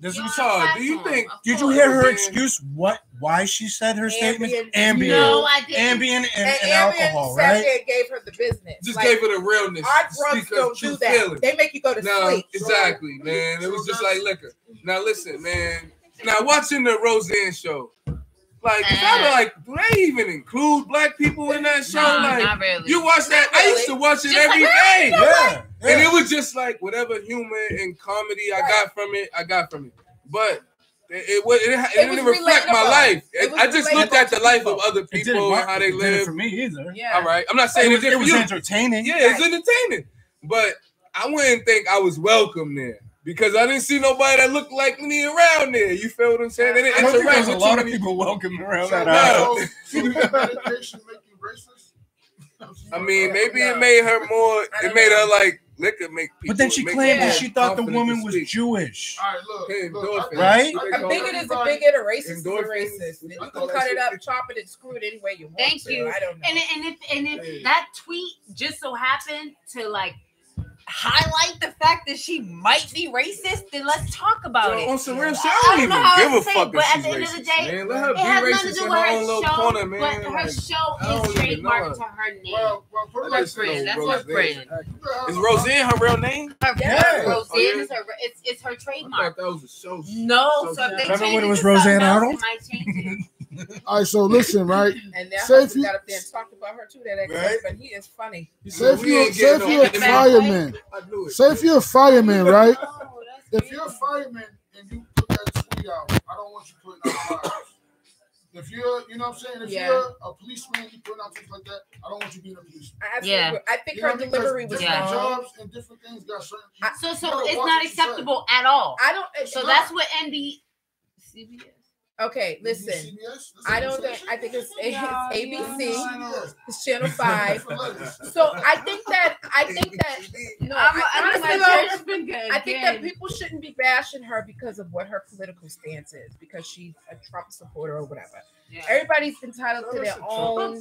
this is hard. Do you think? Did you hear her excuse? Why she said her statement? Ambien. No, I didn't. Ambien and alcohol, right? Ambien gave her the business. Just gave her the realness. Our drugs don't do that. Feelings. They make you go to sleep. Exactly, man. It was just like liquor. Now listen, man. Now watching the Roseanne show, like, do they even include black people in that show? No, like, not really. You watch that? I used to watch it every day. Yeah. And it was just like whatever humor and comedy I got from it. But it didn't reflect my life. I just looked at the life of other people and how they live. For me either. Yeah. All right. I'm not saying it did for you. It was entertaining. Yeah, it's entertaining. But I wouldn't think I was welcome there. Because I didn't see nobody that looked like me around there. You feel what I'm saying? They didn't interact with a lot of people welcome around that house. Medication make you racist? I mean, maybe it made her more. It made her like liquor make people. But then she claimed that she thought the woman was Jewish. All right, look, right? A bigot is a bigot, a racist is a racist. You can cut it up, chop it, and screw it any way you want. Thank you. I don't know. And if that tweet just so happened to like highlight the fact that she might be racist, then let's talk about it. On some real shit, I don't even give a fuck but if at the end of the day, man. Let her it be has racist nothing to do in with her her own little show, corner, man. but her show is trademarked to her name. Well, her brand. That's her brand. Is Roseanne her real name? Roseanne is her. It's her trademark. I thought that was a show. No, so if they Remember change when it it was to Roseanne something else, Arnold? it might change it. All right, so listen, right? And now Say if he you got up there and talked about her too. That ex-husband, he is funny. say if you're a fireman, say if you're a fireman, right? If you're a fireman and you put that tweet out, I don't want you putting out fires. If you're, you know what I'm saying? If you're a policeman, you putting out things like that, I don't want you being a policeman. I think her delivery was wrong. Jobs and different things got certain. So it's not acceptable at all. I don't. So that's what CBS. Okay, listen. I don't think. I think it's ABC. It's Channel 5. So I think that. No, I think that people shouldn't be bashing her because of what her political stance is, because she's a Trump supporter or whatever. Yeah. Everybody's entitled to their own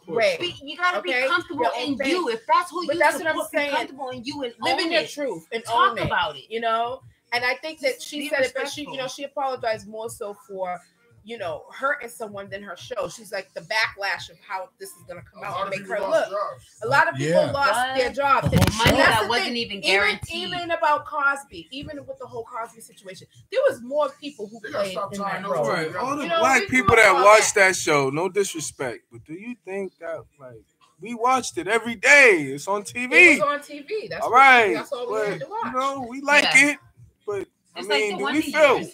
way. You gotta be comfortable in you. If that's who you that's what I'm saying. Be comfortable in you and live in your truth and talk about it. You know. And I think that she said it, but she apologized more so for, hurting someone than her show. She's like the backlash of how this is going to come out and make her look. A lot of people lost their jobs. Money that wasn't even guaranteed. Even about Cosby, even with the whole Cosby situation, there was more people who played in that role. Right. All the black people that watched that show, no disrespect, but do you think that we watched it every day? It's on TV. It was on TV. That's all right. That's all we had to watch. We like it, but it's do we feel?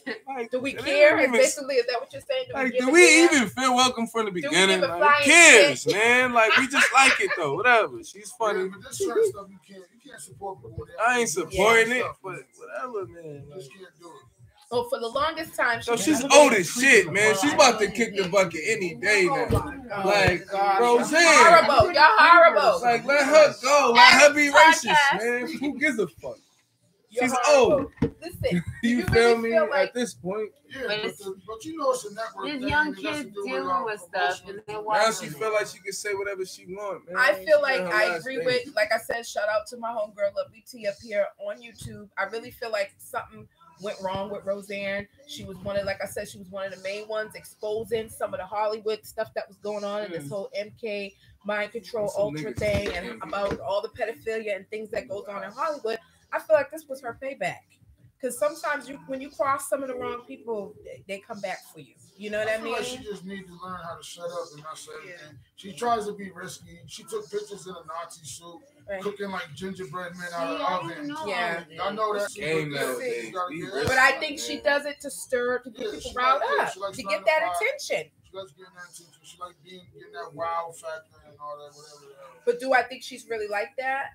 Do we care? Basically, is that what you're saying? Do we even feel welcome from the beginning? Who cares, man? We just like it though. Whatever. She's funny. Yeah, but this certain stuff you can't support people. I ain't supporting it, but whatever, man. You just can't do it. Oh, for the longest time, she's old as shit, man. She's about to kick the bucket any day now. Roseanne, horrible, y'all horrible. Let her go. Let her be racist, man. Who gives a fuck? She's old. Listen, you feel me? At this point, but it's a network. There's young kids dealing with stuff, and now she feel like she can say whatever she wants, man. I feel like I agree with, like I said, shout out to my homegirl Lovely T up here on YouTube. I really feel like something went wrong with Roseanne. She was one of the main ones exposing some of the Hollywood stuff that was going on in this whole MK mind control ultra thing, and about all the pedophilia and things that goes on in Hollywood. I feel like this was her payback, because sometimes when you cross some of the wrong people, they come back for you. You know what I mean? Like she just needs to learn how to shut up and not say anything. She tries to be risky. She took pictures in a Nazi suit, cooking like gingerbread men out of the oven. Yeah, I know that. But I think she does it to get people riled up, to get that attention. She likes getting that attention. She likes getting that wow factor and all that, whatever. But do I think she's really like that?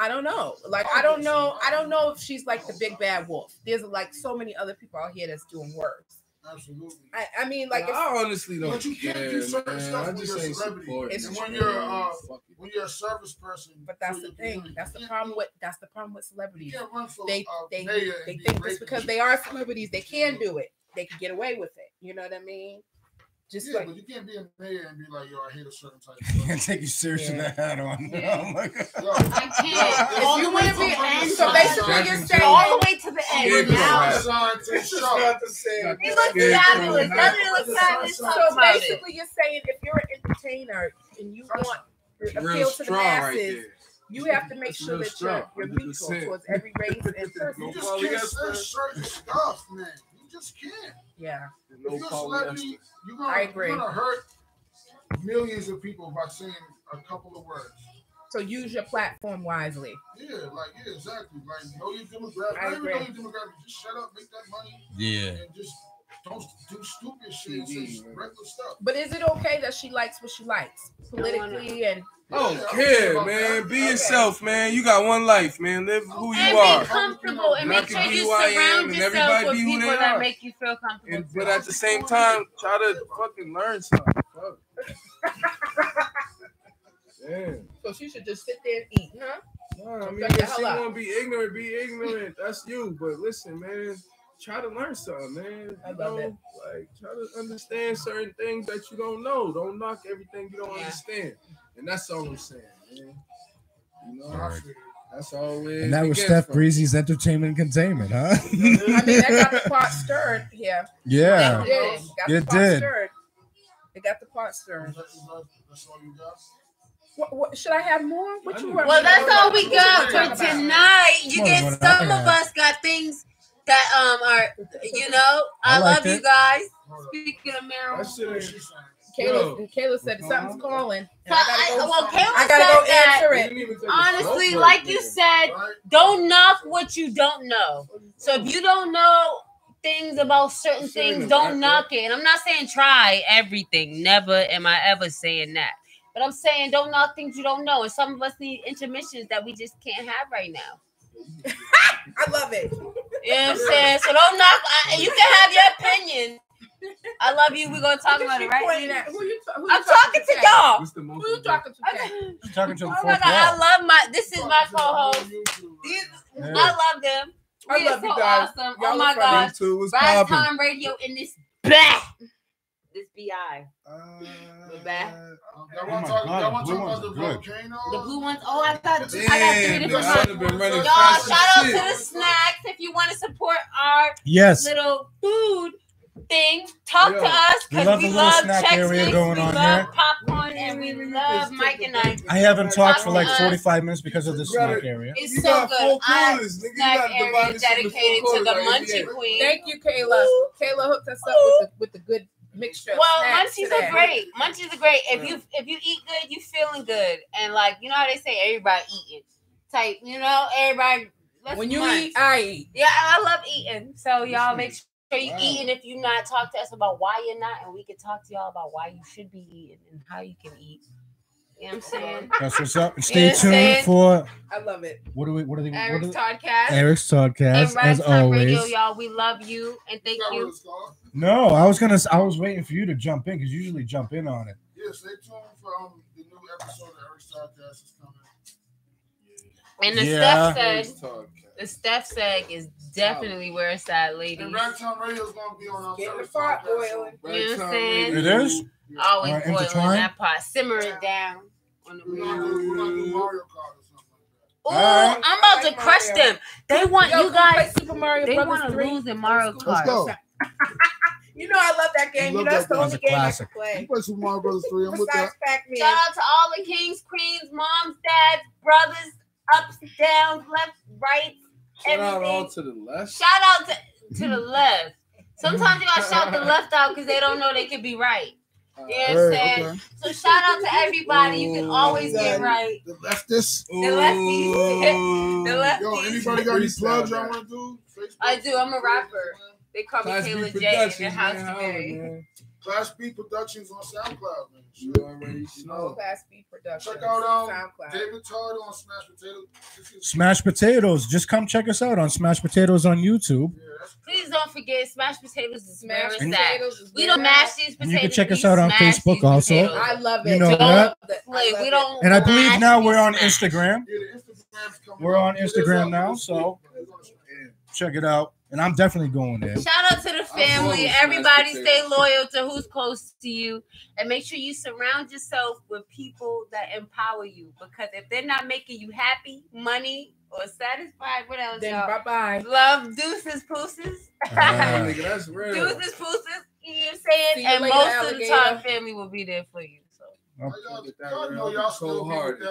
I don't know. I don't know if she's like the big bad wolf. There's so many other people out here that's doing worse. Absolutely. I mean, I honestly don't. But you can't do certain stuff when you're a celebrity. And when you're a service person. But that's the thing. That's the problem with celebrities. You can't run for they think just because they are celebrities, they can do it. They can get away with it. You know what I mean? But you can't be a mayor and be like, yo, I hate a certain type of stuff. Can't take you serious with that hat on. Yeah. Oh my God. I can't. If you want to be end, so basically you're saying all the way to the end. Now he looks fabulous. Doesn't it look fabulous? So basically you're saying if you're an entertainer and you want to appeal to the masses, you have to make sure that you're neutral towards every race and person. You just can't say certain stuff, man. You just can't. Yeah. If you're a celebrity, you're gonna hurt millions of people by saying a couple of words. So use your platform wisely. Yeah, exactly. Know your demographic. Know your demographic. Just shut up, make that money. Yeah. And just don't do stupid shit and say regular stuff. But is it okay that she likes what she likes politically and? I don't care, man. Be yourself, man. You got one life, man. Live who you are. Be comfortable and make sure you surround yourself with people that make you feel comfortable. But at the same time, try to fucking learn something. Fuck. Damn. So she should just sit there and eat, huh? I mean, if you want to be ignorant. That's you. But listen, man, try to learn something, man. I love it. Like, try to understand certain things that you don't know. Don't knock everything you don't understand. And that's all I'm saying, man. You know, that's all it is. And that was Steph Breezy's entertainment containment, huh? I mean, that got the pot stirred here. Yeah. It did. It got the pot stirred. That's all you got? What should I have more? What you want? Well, that's all we got for tonight. You get some of us got things that are, you know. I love you guys. Speaking of Meryl, Kayla said something's calling. So I gotta go answer it. Honestly, like you said, don't knock what you don't know. So if you don't know things about certain things, don't knock it. And I'm not saying try everything. Never am I ever saying that. But I'm saying don't knock things you don't know. And some of us need intermissions that we just can't have right now. I love it. You know what I'm saying? So don't knock. You can have your opinion. I love you. We're gonna talk about it right now. I'm talking to y'all. Who you talking to? She's talking to the oh my God, I love this is my co-host. I love them. I love you guys. Awesome. Oh my God. Ragtyme Radio in this back. This BI. We're back. Y'all want to talk about the volcano? The blue ones. Oh, I got 3 different ones. Y'all, shout out to the snacks. If you want to support our little food thing, talk to us because we love Chex Mix, we love popcorn, and we love Mike and I haven't talked for like 45 minutes because of the snack area. It's so good. Our snack area is dedicated to the Munchie Queen. Thank you, Kayla. Kayla hooked us up with the good mixture. Well, munchies are great. Munchies are great. If you eat good, you feeling good. And like, you know how they say everybody eating. Type, you know, everybody. When you eat, I eat. Yeah, I love eating. So y'all make sure you eating. If you not, talk to us about why you're not, and we can talk to y'all about why you should be eating and how you can eat. You know what I'm saying? That's what's up. And stay tuned for. I love it. What are they? Eric's Toddcast. Eric's Toddcast, as always. Radio, y'all. We love you and thank you. No, I was waiting for you to jump in because you usually jump in on it. Yeah, stay tuned for the new episode of Eric's Toddcast is coming. And the Steph seg is definitely where it's at, ladies. And Ragtyme Radio is going to be on our Get the pot boiling. You know what I'm saying? It is? Always boiling that pot. Simmer it down. On the We're going to do Mario Kart or something like that. Oh, I'm about to crush them. They want you guys. Super Mario they want to lose in Mario Kart. Let's go. You know I love that game. That's the only game I can play. You play Super Mario Brothers 3. I'm with that. Shout out to all the kings, queens, moms, dads, brothers, ups, downs, left, right, everything. Shout out all to the left. Shout out to the left. Sometimes you gotta shout the left out because they don't know they could be right. You know what I'm saying? Okay. So shout out to everybody. You can always get right. The leftists. The lefties. The lefties. Yo, anybody got any plugs y'all want to do? Facebook? I do. I'm a rapper. They call me Taylor J in the house today. Class B Productions on SoundCloud, man. You already know. Class B Productions. Check out SoundCloud. David Todd on Smash Potatoes. Smash Potatoes. Just come check us out on Smash Potatoes on YouTube. Yeah, please don't forget Smash Potatoes is where it's at. We don't mash these potatoes. And you can check us out on Facebook also. Potatoes. I love it. You know that. We don't. And I believe now we're on Instagram. We're on Instagram now, so check it out. And I'm definitely going there. Shout out to the family. Everybody stay loyal to who's close to you. And make sure you surround yourself with people that empower you. Because if they're not making you happy, money, or satisfied, what else, then y'all? Bye-bye. Love, deuces, pooses. Nigga, that's real. Deuces, pooses. You know what I'm saying? And later, most of the time, family will be there for you. So. Y'all know y'all so hard.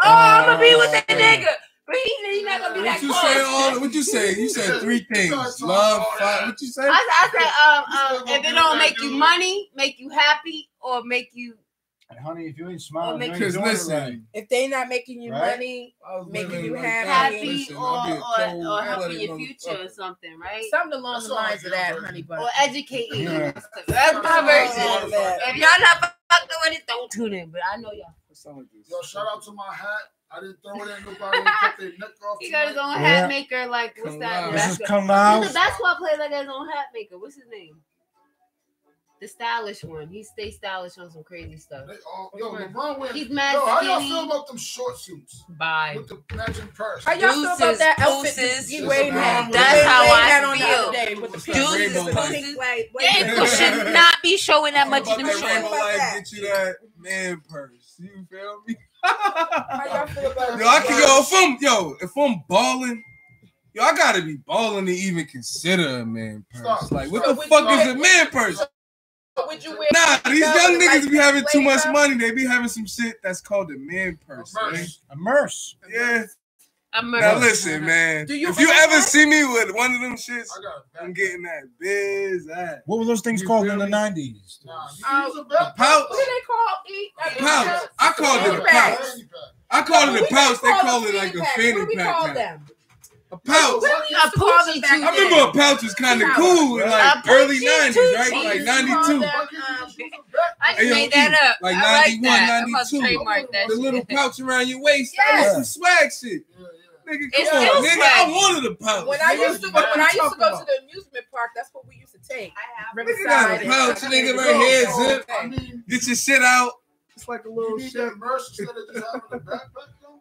I'm going to be with that nigga. But he's not gonna be that close. What you say? You said 3 things. Love, fight. What you say? I said, if it don't make you money, make you happy, or make you. Honey, if you ain't smiling, you ain't doing it right. If they not making you money, making you happy, or helping your future or something, right? Something along the lines of that, honey bun. Or educating you. That's my version. If y'all not fucking with it, don't tune in. But I know y'all. Yo, shout out to my hat. I didn't throw it at nobody. Cut their neck off. He got his own hat maker. Like, what's that? This is Kamau. He's a basketball player like his own hat maker. What's his name? The stylish one. He stays stylish on some crazy stuff. LeBron went. He's mad how y'all skinny. feel about them short suits? Bye. With the matching purse. How y'all feel about that outfit? That's how I feel. With the Deuces. Ankle should not be showing that much in the shorts. Get you that man purse. You feel me? How y'all feel about if I'm balling, I gotta be balling to even consider a man purse. Like, what the fuck is a man purse? Would you wear these young niggas be having too much money. They be having some shit that's called a man purse. A merce. Yeah. Now listen, man. If you ever see me with one of them shits, I'm getting that biz. What were those things called in the 90s? A pouch. What do they call a pouch. I called it a pouch. I called it a pouch. They call it like a fanny pack. A pouch. I remember a pouch was kind of cool in like early 90s, right? Like 92. I just made that up. Like 91, 92. The little pouch around your waist. That was some swag shit. Nigga, come on, nigga. I wanted a pouch. When I used to go to the amusement park, that's what we used to take. Nigga got a pouch, nigga, right here, zip. Get your shit out. It's like a little shit.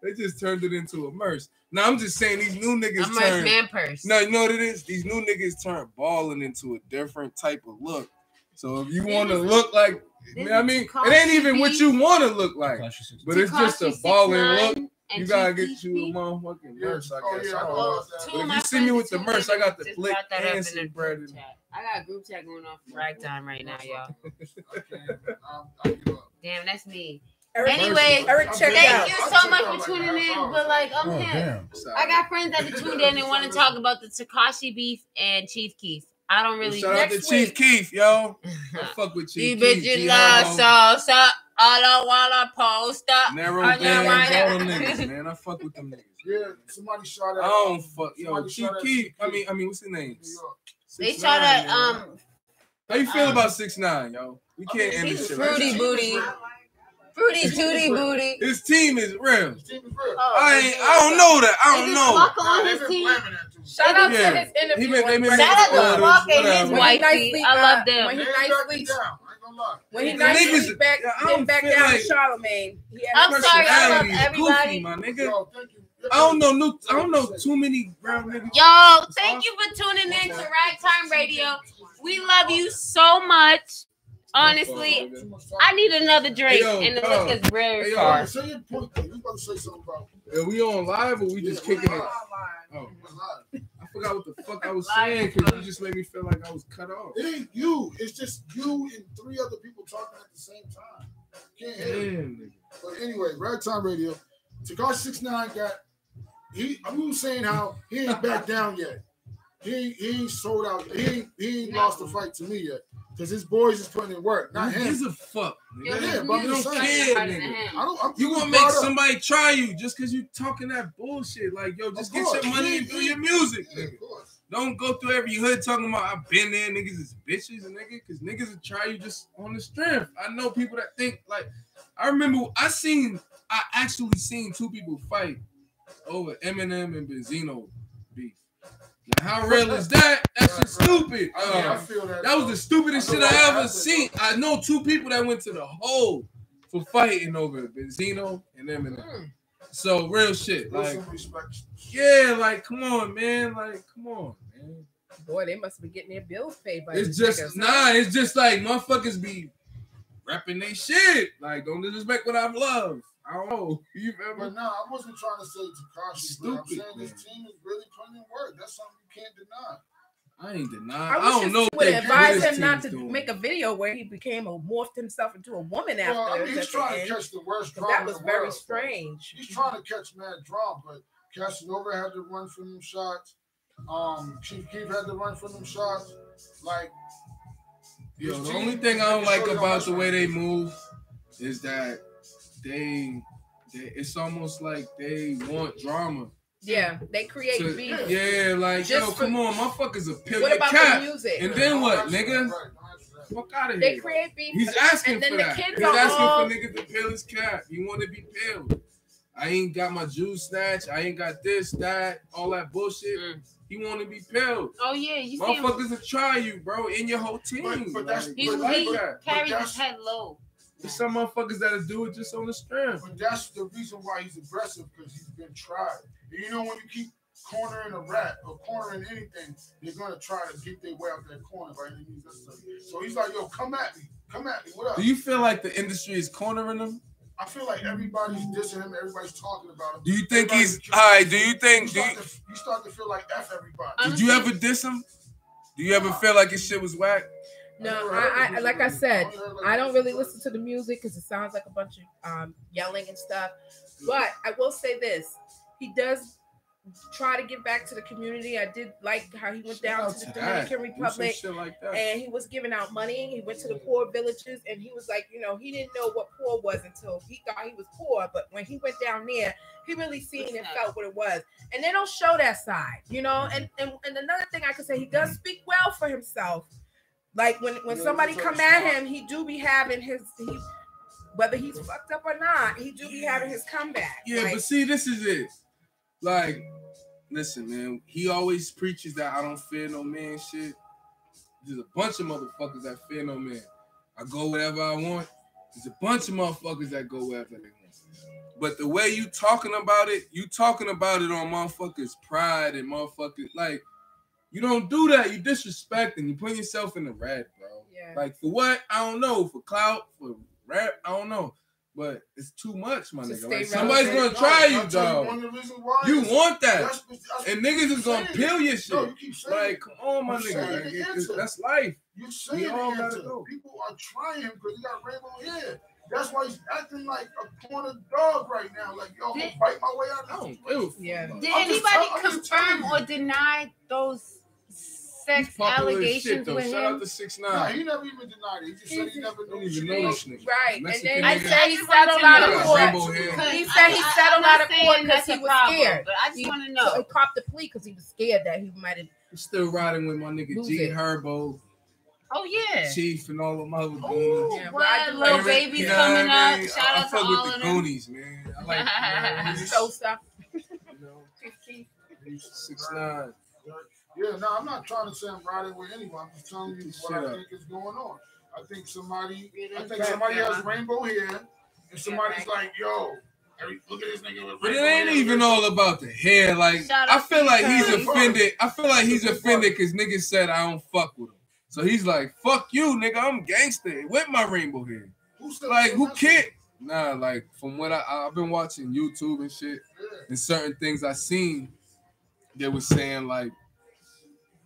They just turned it into a merce. Now I'm just saying these new niggas turn man purse. No, you know what it is? These new niggas turn balling into a different type of look. So if you want to look like, I mean, it ain't even what you want to look like, but it's just a balling look. You gotta get you a motherfucking merch, I guess. But if you see me with the merch, I got the flick and some bread. I got a group chat going on for Ragtyme right now, y'all. Damn, that's me. Anyway, thank you so much for tuning in. But like, I'm him. I got friends that are tuned in and want to talk about the Tekashi beef and Chief Keef. I don't really. Shout out to Chief Keef, yo. I fuck with Chief Keef. You bitches love salsa. I don't wanna post up. Narrow band, all them niggas, man. I fuck with them niggas. Yeah, somebody shot at. I don't fuck, yo. Chief Keef. I mean, what's his name? They shot at How you feel about 6ix9ine, yo? We can't end this shit. Fruity booty. Fruity tooty booty. His team is real. I don't know that. I don't know. On his team. Shout out to his interview. Shout out to Walk and his wifey. I love them. When he nicely back down to Charlemagne. I'm sorry, I love everybody. Goofy, my nigga. I don't know too many brown niggas. Yo, thank you for tuning in to Ragtyme Radio. We love you so much. Honestly, I need another drink, and the look is very far. Say your point, though. You about to say something about Are we on live or we just kicking it? Oh, I forgot what the fuck I was saying because you just made me feel like I was cut off. It ain't you. It's just you and 3 other people talking at the same time. Can't hear it. But anyway, Ragtyme Radio. Tekashi 6ix9ine got. We were saying how he ain't back down yet. He ain't sold out. He ain't lost the fight to me yet. Because his boys is putting in work, not him. He's a fuck. Yeah, but you don't care, nigga. You gonna make somebody try you just because you talking that bullshit. Like, yo, just get your money and do your music, nigga. Don't go through every hood talking about I've been there, niggas is bitches, nigga. Because niggas will try you just on the strength. I know people that think, like, I remember I actually seen 2 people fight over Eminem and Benzino beef. Now, how real is that? That's just stupid. I feel that. That was the stupidest shit I ever seen. I know 2 people that went to the hole for fighting over Benzino and Eminem. So real shit. Like, yeah, like, come on, man. Like, come on, man. Boy, they must be getting their bills paid by it's just niggas. It's just like motherfuckers be rapping they shit. Like, don't disrespect what I've loved. I don't know. You but no, I wasn't trying to say Tekashi, but I'm saying this team is really putting in work. That's something you can't deny. I ain't denying. I don't know. Would advise him not to make a video where he morphed himself into a woman after. I mean, he's trying to catch the worst drama. That was very strange. He's trying to catch mad drama, but Casanova had to run from them shots. Chief Keef had to run from them shots. Like, yo, the only thing I don't like about the way they move is that they it's almost like they want drama. Yeah, they create beef. Yeah, like, just yo, come on, motherfuckers a pill. What about cat. the music? And then what, nigga? Fuck out of here. They create beef. He's asking and then for the that. kids He's asking for niggas to peel his cat. He want to be peeled. I ain't got my juice snatched. I ain't got this, that, all that bullshit. He want to be peeled. Oh yeah, you motherfuckers will try you, bro, in your whole team. But he carries his head low. There's some motherfuckers that'll do it just on the strength. But that's the reason why he's aggressive, because he's been tried. And you know, when you keep cornering a rat or cornering anything, they're gonna try to get their way out that corner by any means necessary. So he's like, yo, come at me, what up? Do you feel like the industry is cornering him? I feel like everybody's dissing him, everybody's talking about him. Do you think he's alright? Do you think you start to feel like F everybody? Did you ever diss him? Do you ever feel like his shit was whack? No, I like I said, I don't really listen to the music because it sounds like a bunch of yelling and stuff. But I will say this: he does try to give back to the community. I did like how he went down to the Dominican Republic and he was giving out money. He went to the poor villages and he was like, you know, he didn't know what poor was until he thought he was poor. But when he went down there, he really seen and felt what it was. And they don't show that side, you know. And another thing I could say, he does speak well for himself. Like when somebody come at him, he do be having whether he's fucked up or not, he do be having his comeback. Yeah, like, but see, this is it. Like, listen, man, he always preaches that I don't fear no man shit. There's a bunch of motherfuckers that fear no man. I go wherever I want. There's a bunch of motherfuckers that go wherever they want. But the way you talking about it on motherfuckers' pride and motherfuckers, like, you don't do that. You disrespecting. You put yourself in the red, bro. Yeah. Like, for what? I don't know. For clout, for rap, I don't know. But it's too much, my nigga. Like, somebody's gonna try you, dog. You want that. And niggas is gonna peel your shit. Like, come on, my nigga. That's life. You say it. People are trying him because he got rainbow hair. That's why he's acting like a corner dog right now. Like, yo, I'm gonna fight my way out of this. Yeah. Did anybody confirm or deny those sex allegations with him? Shout out to 6ix9ine. Nah, he never even denied it. He just said he never knew this nigga. Right. And then I said he settled out of court. He said he settled out of court because he was scared. But I just want to know. He copped the plea because he was scared that he might have. He's still riding with my nigga G Herbo. Oh yeah, Chief and all of my other Goonies. Yeah, what little babies coming up? Shout out to all of them. I fuck with the Goonies, man. I like so stuff. You know, 6ix9ine. Yeah, no, I'm not trying to say I'm riding with anyone. I'm just telling you what I think is going on. I think somebody has rainbow hair, and somebody's like, yo. Look at this nigga with but it ain't even all about the hair. Like, I feel like he's offended. I feel like he's offended because niggas said I don't fuck with him. So he's like, fuck you, nigga. I'm gangster with my rainbow hair. Like, who can't? Nah, like, from what I've been watching YouTube and shit, and certain things I seen, they was saying, like,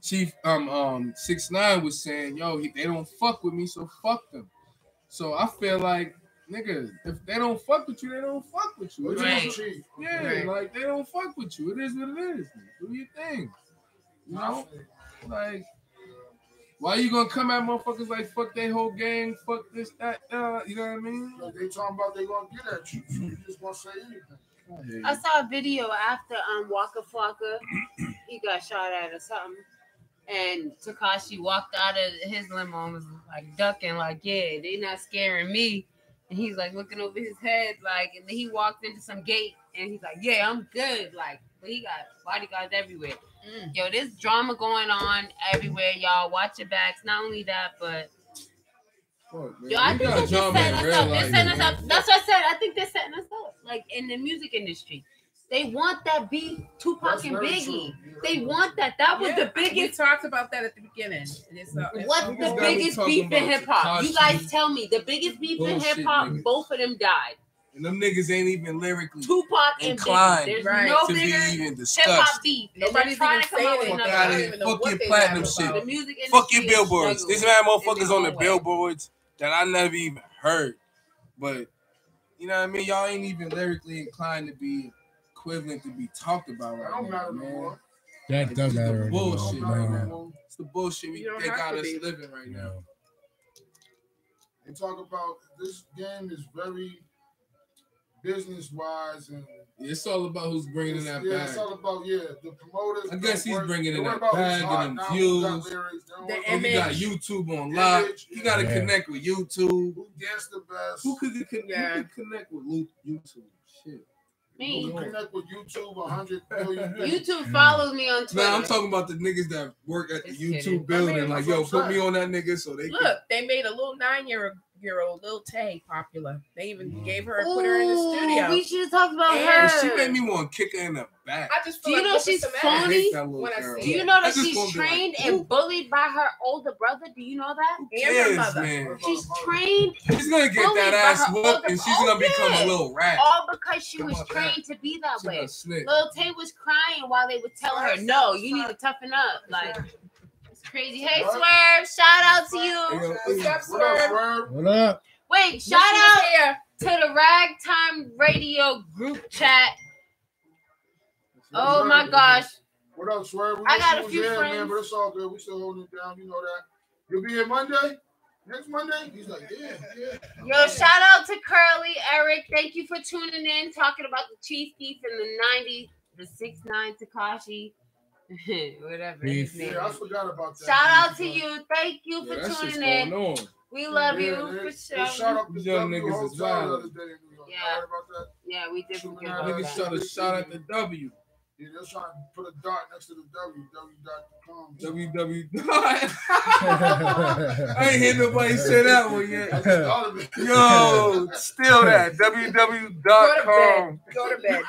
Chief 6ix9ine was saying, yo, they don't fuck with me, so fuck them. So I feel like, nigga, if they don't fuck with you, they don't fuck with you. Right. Yeah, like, they don't fuck with you. It is what it is. Do your thing. You know? Like, why you gonna come at motherfuckers like fuck they whole gang, fuck this, that, you know what I mean? Like they talking about they gonna get at you. You just gonna say anything. I saw a video after Waka Flocka, he got shot at or something. And Tekashi walked out of his limo and was like ducking, like, yeah, they not scaring me. And he's like looking over his head, like, and then he walked into some gate and he's like, yeah, I'm good. Like, but he got bodyguards everywhere. Yo, there's drama going on everywhere, y'all. Watch your backs. Not only that, but yo, I think they're setting us up. They're setting us up. That's what I said. I think they're setting us up. Like in the music industry, they want that beef, Tupac and Biggie. They want that. That was the biggest. We talked about that at the beginning. What's the biggest beef in hip hop? You guys tell me. The biggest beef in hip hop. Both of them died. And them niggas ain't even lyrically Tupac and Biggie. There's no to bigger be even discussed. hip-hop beef. Nobody's even saying it. Fuck your platinum shit. The music fuck your billboards. There's mad motherfuckers on the billboards that I never even heard. But, you know what I mean? Y'all ain't even lyrically inclined to be equivalent to be talked about right now, man. That does matter. Bullshit right now. It's the bullshit they got us living right now. They talk about this game is very business-wise, and it's all about who's bringing that bag. It's all about the promoters. I guess he's bringing in that bag and them views. He got YouTube on lock. He got to connect with YouTube. Who gets the best? Who could connect with YouTube? Shit. Me. You connect with YouTube 100 million. YouTube follows me on Twitter. Nah, I'm talking about the niggas that work at the YouTube building. Like, yo, put me on that nigga so they look. They made a little 9-year-old Lil Tay popular. They even gave her put her in the studio. We should have talked about her. She made me want to kick her in the back. I just feel do you know she's phony? Do you know that she's trained and bullied by her older brother? Do you know that? And her mother. Man. She's trained. She's gonna get that ass whooped and she's gonna become a little rat. All because she was trained to be that way. Lil Tay was crying while they were telling her, "No, you need to toughen up." Like. Crazy. Hey, Swerve. Shout out to you. What's up, Swerve? What up? Wait, shout out to the Ragtyme Radio group chat. Oh my gosh. What up, Swerve? I got a few friends. Man, but it's all good. We still holding it down. You know that. You'll be here Monday? Next Monday? He's like, yeah. Yo, shout out to Curly, Eric. Thank you for tuning in, talking about the Chief Thief in the 90s, the 6'9" Takashi. Whatever his name. Yeah, I forgot about that. Shout out to you. Thank you for tuning in. We love you for sure. Shout out to young niggas as well. Yeah, we did forget about that. Niggas try to shout out the W. Yeah, they're trying to put a dot next to the w.com. I ain't hear nobody say that one yet. Yo, still that. www.com. Go to bed.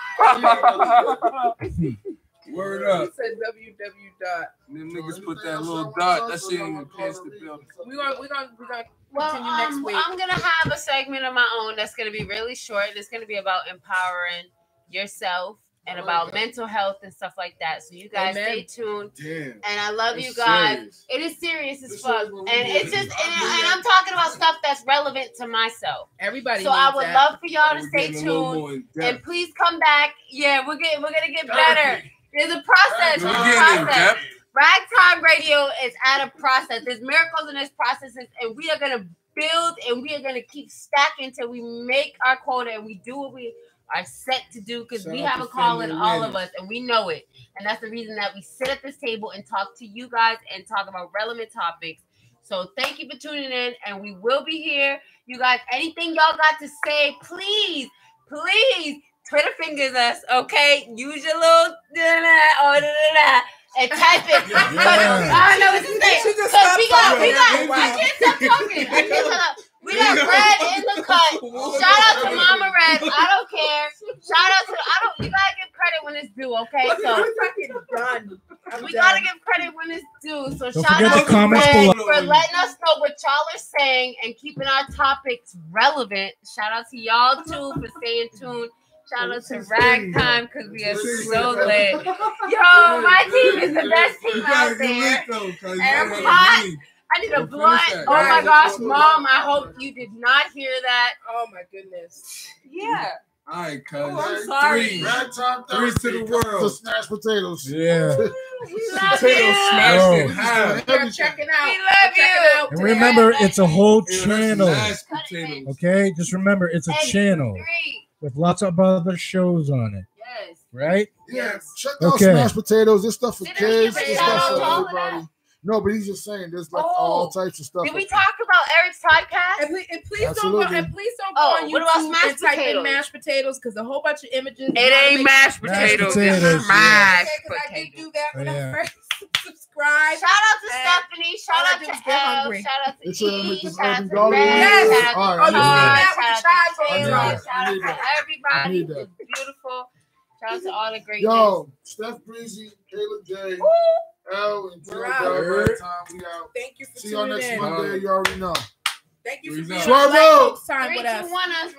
Word up. He said www. Them niggas put that little dot. That shit ain't even past the building. We're gonna continue next week. I'm gonna have a segment of my own that's gonna be really short. It's gonna be about empowering yourself and about mental health and stuff like that. So you guys stay tuned. Damn. And I love you guys. Serious. It is serious as fuck. And it's just and I'm talking about stuff that's relevant to myself. Everybody. So I would love for y'all to stay tuned. And please come back. Yeah, we're gonna get better. There's a process. Ragtyme Radio is at a process. There's miracles in this process, and we are gonna build and we are gonna keep stacking until we make our quota and we do what we are set to do, because we have a calling, all of us, and we know it. And that's the reason that we sit at this table and talk to you guys and talk about relevant topics. So thank you for tuning in, and we will be here. You guys, anything y'all got to say, please Twitter fingers us, okay? Use your little and type it. I don't know what to say. Because we got, I can't stop talking. We got Red in the cut. Shout out to Mama Red. I don't care. Shout out to, you gotta give credit when it's due, okay? So we gotta give credit when it's due. So shout out to Red for letting us know what y'all are saying and keeping our topics relevant. Shout out to y'all too for staying tuned. Shout out to Ragtyme because we are so lit. Yo, my team is the best team out there. And I'm hot. I need a blunt. Oh my gosh, Mom, I hope you did not hear that. Oh my goodness. Yeah. All right, cuz. I'm sorry. Three to the world. To smash potatoes. Yeah. Potatoes smashed in half. Check it out. We love you. And remember, it's a whole channel. Okay? Just remember, it's a channel with lots of other shows on it. Yes. Right? Yes. Check out Smash Potatoes. This stuff for kids. This stuff for everybody. No, but he's just saying there's like all types of stuff. Did we talk about Eric's podcast? And please don't go on YouTube and type in mashed potatoes, because a whole bunch of images. It ain't mashed potatoes. It's mashed potatoes. I did do that when I first subscribed. Shout out to Stephanie. Shout out to Elle. Shout out to E. Shout out to Red. Yes. Shout out to Taylor. Shout out to everybody. It's beautiful. Shout out to all the great. Yo, Steph Breezy, Caleb J. L and Joe Ragtyme, we out. Thank you for See y'all next Monday. You already know. Thank you for being on. 3, 2, 1 us.